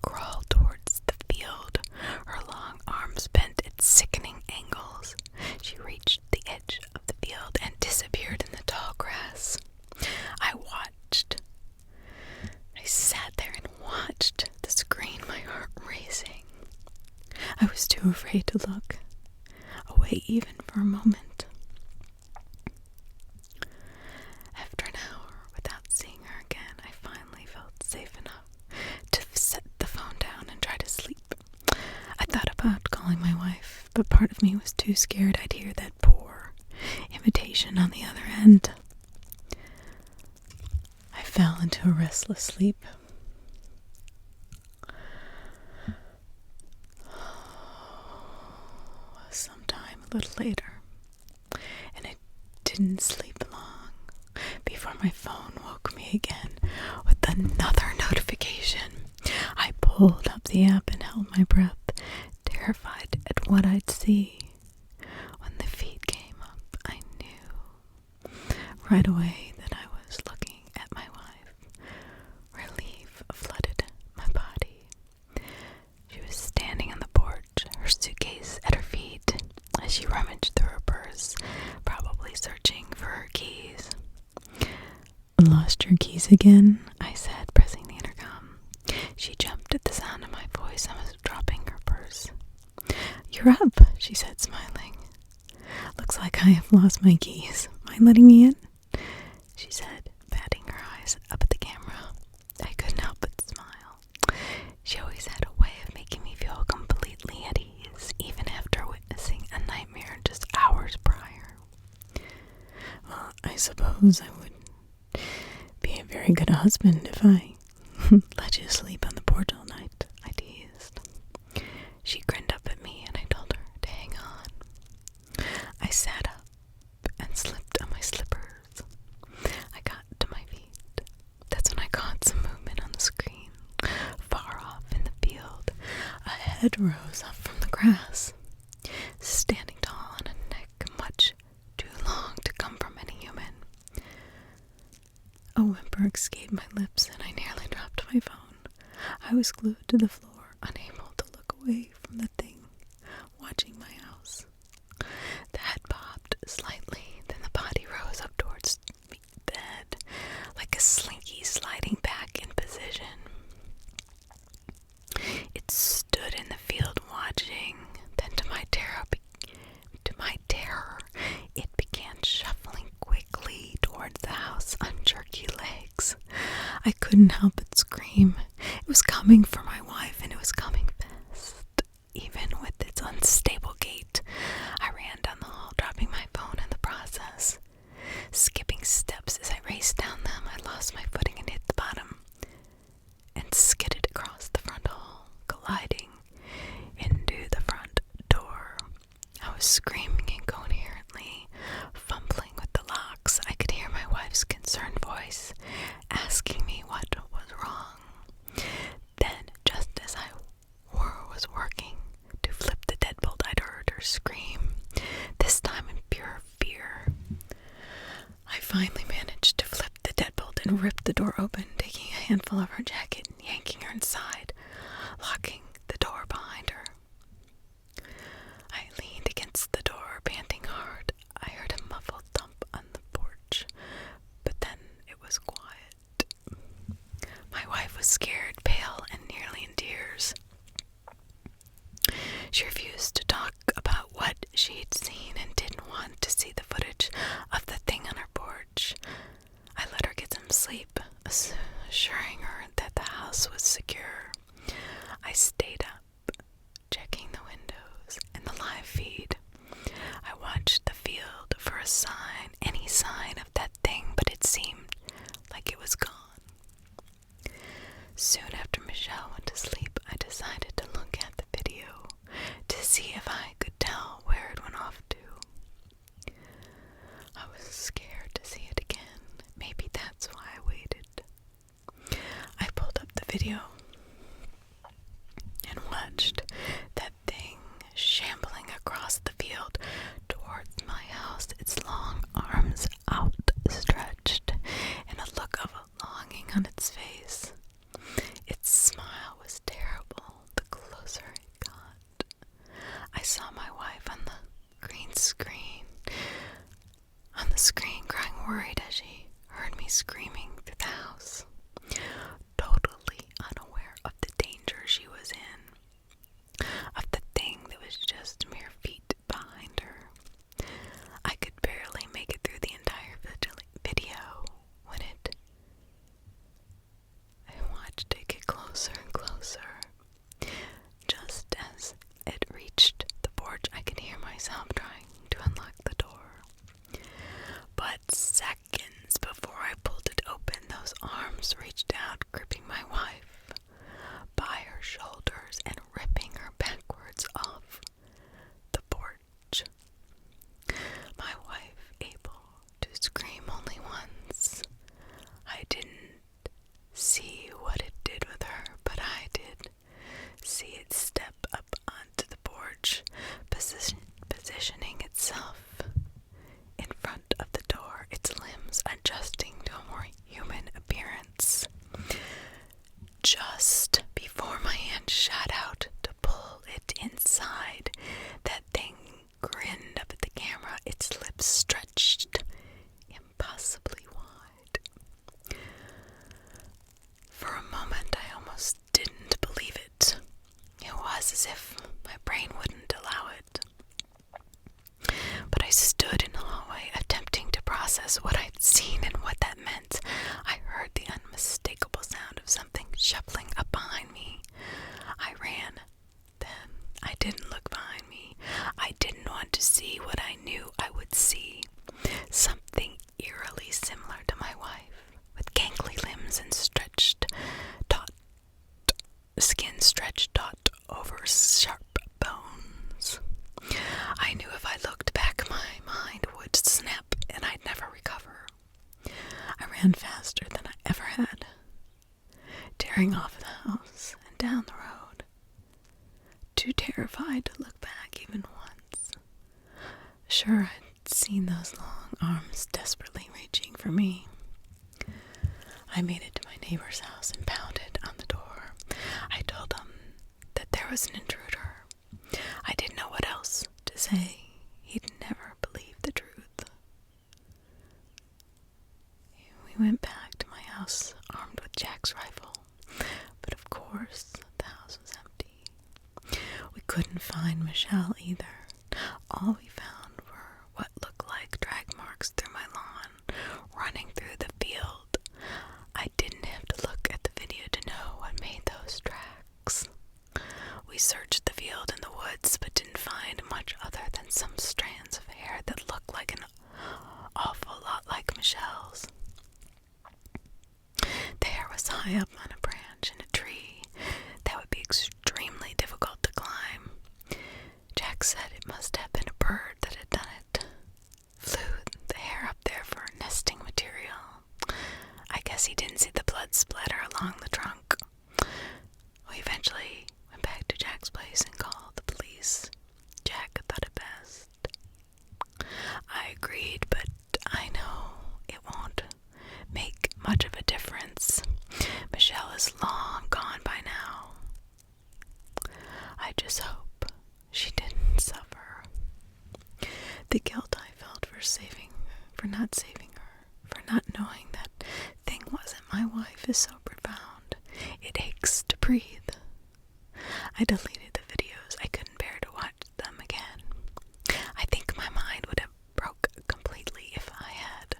A: crawled towards the field, her long arms bent at sickening angles. She reached the edge of the field and disappeared in the tall grass. I sat there and watched the screen, my heart racing. I was too afraid to look away even for a moment. After an hour without seeing her again, I finally felt safe enough to set the phone down and try to sleep. I thought about calling my wife, but part of me was too scared I'd hear that poor imitation on the other end. I fell into a restless sleep. Sometime a little later, and I didn't sleep long before my phone woke me again with another notification. I pulled up the app and held my breath, terrified at what I'd see. right away that I was looking at my wife. Relief flooded my body. She was standing on the porch, her suitcase at her feet, as she rummaged through her purse, probably searching for her keys. "Lost your keys again?" I said, pressing the intercom. She jumped at the sound of my voice and was dropping her purse. "You're up," she said, smiling. "Looks like I have lost my keys. Mind letting me in?" she said, batting her eyes up at the camera. I couldn't help but smile. She always had a way of making me feel completely at ease, even after witnessing a nightmare just hours prior. "Well, I suppose I would be a very good husband if I let you sleep on the porch all night," I teased. She grinned up at me and I told her to hang on. I sat up and slipped on my slippers. I got to my feet. That's when I caught some movement on the screen. Far off in the field, a head rose up from the grass, standing tall on a neck much too long to come from any human. A whimper escaped my lips and I nearly dropped my phone. I was glued to the floor, unable to look away from the thing watching my house. The head bobbed slightly, then the body rose up towards the head, like a slinky sliding back in position. It stood in the field watching, then to my terror, it began shuffling quickly towards the house on jerky legs. I couldn't help but scream. It was coming for my wife, and it was coming fast. Even with its unstable gait, I ran down the hall, dropping my phone in the process. Skipping steps as I raced down them, I lost my footing and hit the bottom, and skidded across the front hall, colliding into the front door. I was screaming incoherently, fumbling with the locks. I could hear my wife's concerned voice asking me what was wrong. Then, just as I was working to flip the deadbolt, I'd heard her scream, this time in pure fear. I finally managed to flip the deadbolt and rip the door open, taking a handful of her jacket and yanking her inside, locking the door behind her. I leaned against the door, panting hard. I heard a muffled thump on the porch, but then it was quiet. My wife was scared, pale, and nearly in tears. She refused to talk about what she'd seen and didn't want to see the footage of the thing on her porch. I let her get some sleep, assuring her that the house was secure. I stayed up, checking the windows and the live feed. I watched the field for a sign, any sign of that thing, but it seemed like it was gone. Soon after Michelle went to sleep, I decided to look at the video to see if I could tell where it went off to. I was scared to see it again. Maybe that's why I waited. I pulled up the video and watched that thing shambling across the field towards my house, its long arms outstretched and a look of longing on its face. Its smile was terrible the closer it got. I saw my wife on the screen crying worried as she heard me screaming through the house, totally unaware of the danger she was in, of the thing that was just mere feet behind her. I could barely make it through the entire video when I watched it get closer and closer. Just as it reached the porch, I could hear myself trying to unlock the door. But seconds before I pulled it open, those arms reached out, gripping my wife by her shoulders and ripping her backwards off the porch. My wife able to scream only once. I didn't see what it did with her, but I did see it step up onto the porch, positioning itself in front of the door, its limbs scampering off the house and down the road, too terrified to look back even once. Sure, I'd seen those long arms desperately reaching for me. I made it to my neighbor's house and pounded on the door. I told him that there was an intruder. I didn't know what else to say. He'd never believe the truth. We went back to my house armed with Jack's rifle, but of course the house was empty. We couldn't find Michelle either. All we found were what looked like drag marks through my lawn, running through the field. I didn't have to look at the video to know what made those tracks. We searched the field and the woods, but didn't find much other than some strands of hair that looked like an awful lot like Michelle's. The hair was high up on a branch in a tree that would be extremely difficult to climb. Jack said it must have been a bird that had done it. Flew the hair up there for nesting material. I guess he didn't see the blood splatter along the trunk. We eventually went back to Jack's place and called the police. Jack thought it best. I agreed, but I know it won't make much of a difference. Michelle is long gone by now. I just hope she didn't suffer. The guilt I felt for not saving her, for not knowing that thing wasn't my wife is so profound. It aches to breathe. I deleted the videos. I couldn't bear to watch them again. I think my mind would have broke completely if I had.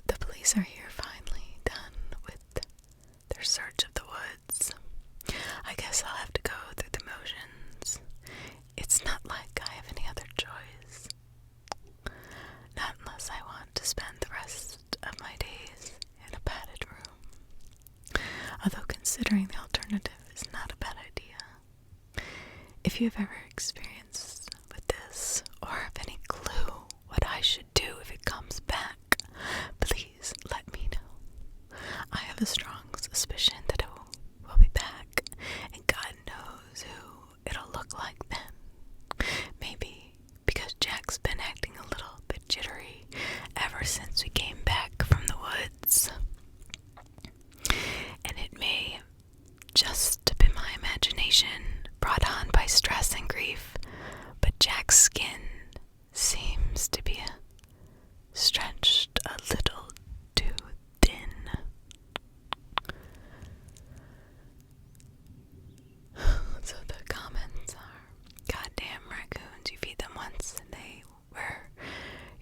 A: The police are here finally, done with their search of the woods. I guess I'll have to go through the motions. It's not like I have any other choice. Not unless I want to spend the rest of my days in a padded room. Although considering the alternative is not a bad idea. If you've ever experienced with this, or have any clue what I should do if it comes back, please let me know. I have a strong suspicion that it will be back, and God knows who it'll look like then. Maybe because Jack's been acting a little bit jittery ever since we came back from the woods. And it may just be my imagination brought on by stress and grief, but Jack's skin seems to be stretched a little too thin. So the comments are, goddamn raccoons, you feed them once and they wear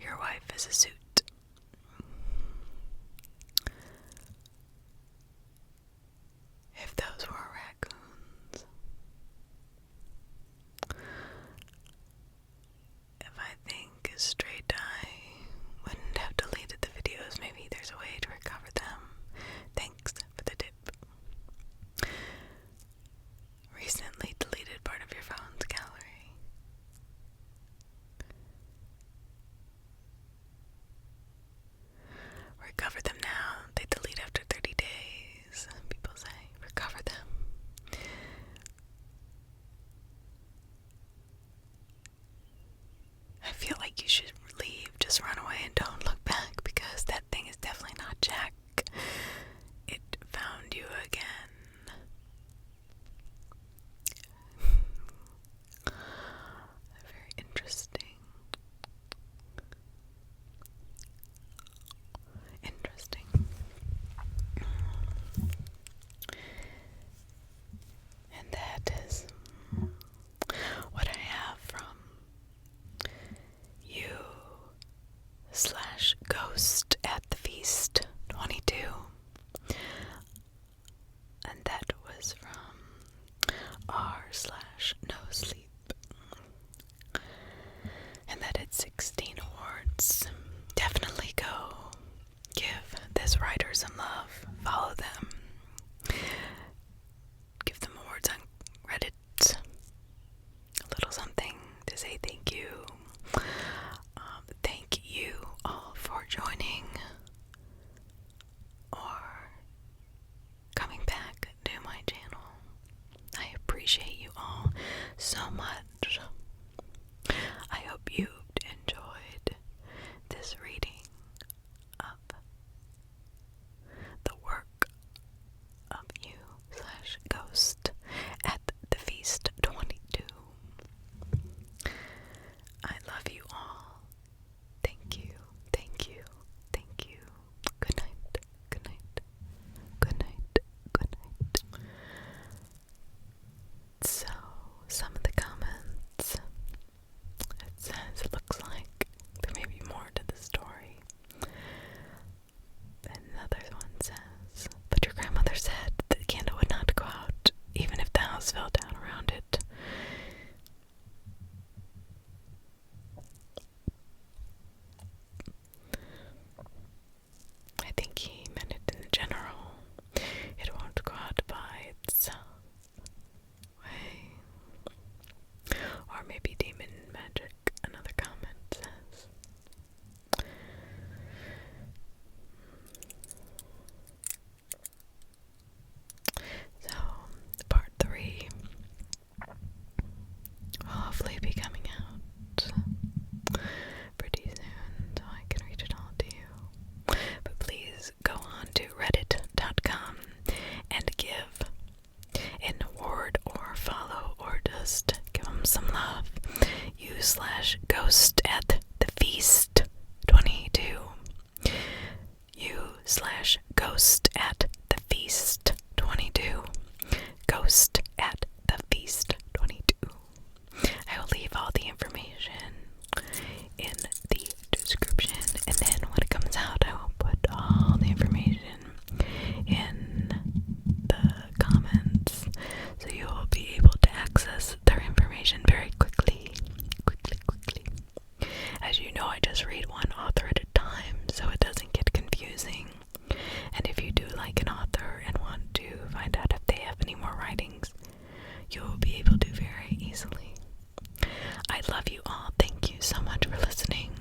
A: your wife as a suit. If those were raccoons. u/ghost at the feast 22. u/ghost at the feast 22. Ghost at the feast 22. I will leave all the information in the description, and then when it comes out, I will put all the information in the comments, so you will be able to access their information very quickly. As you know, I just read one author at a time, so it doesn't get confusing. And if you do like an author and want to find out if they have any more writings, you will be able to very easily. I love you all. Thank you so much for listening.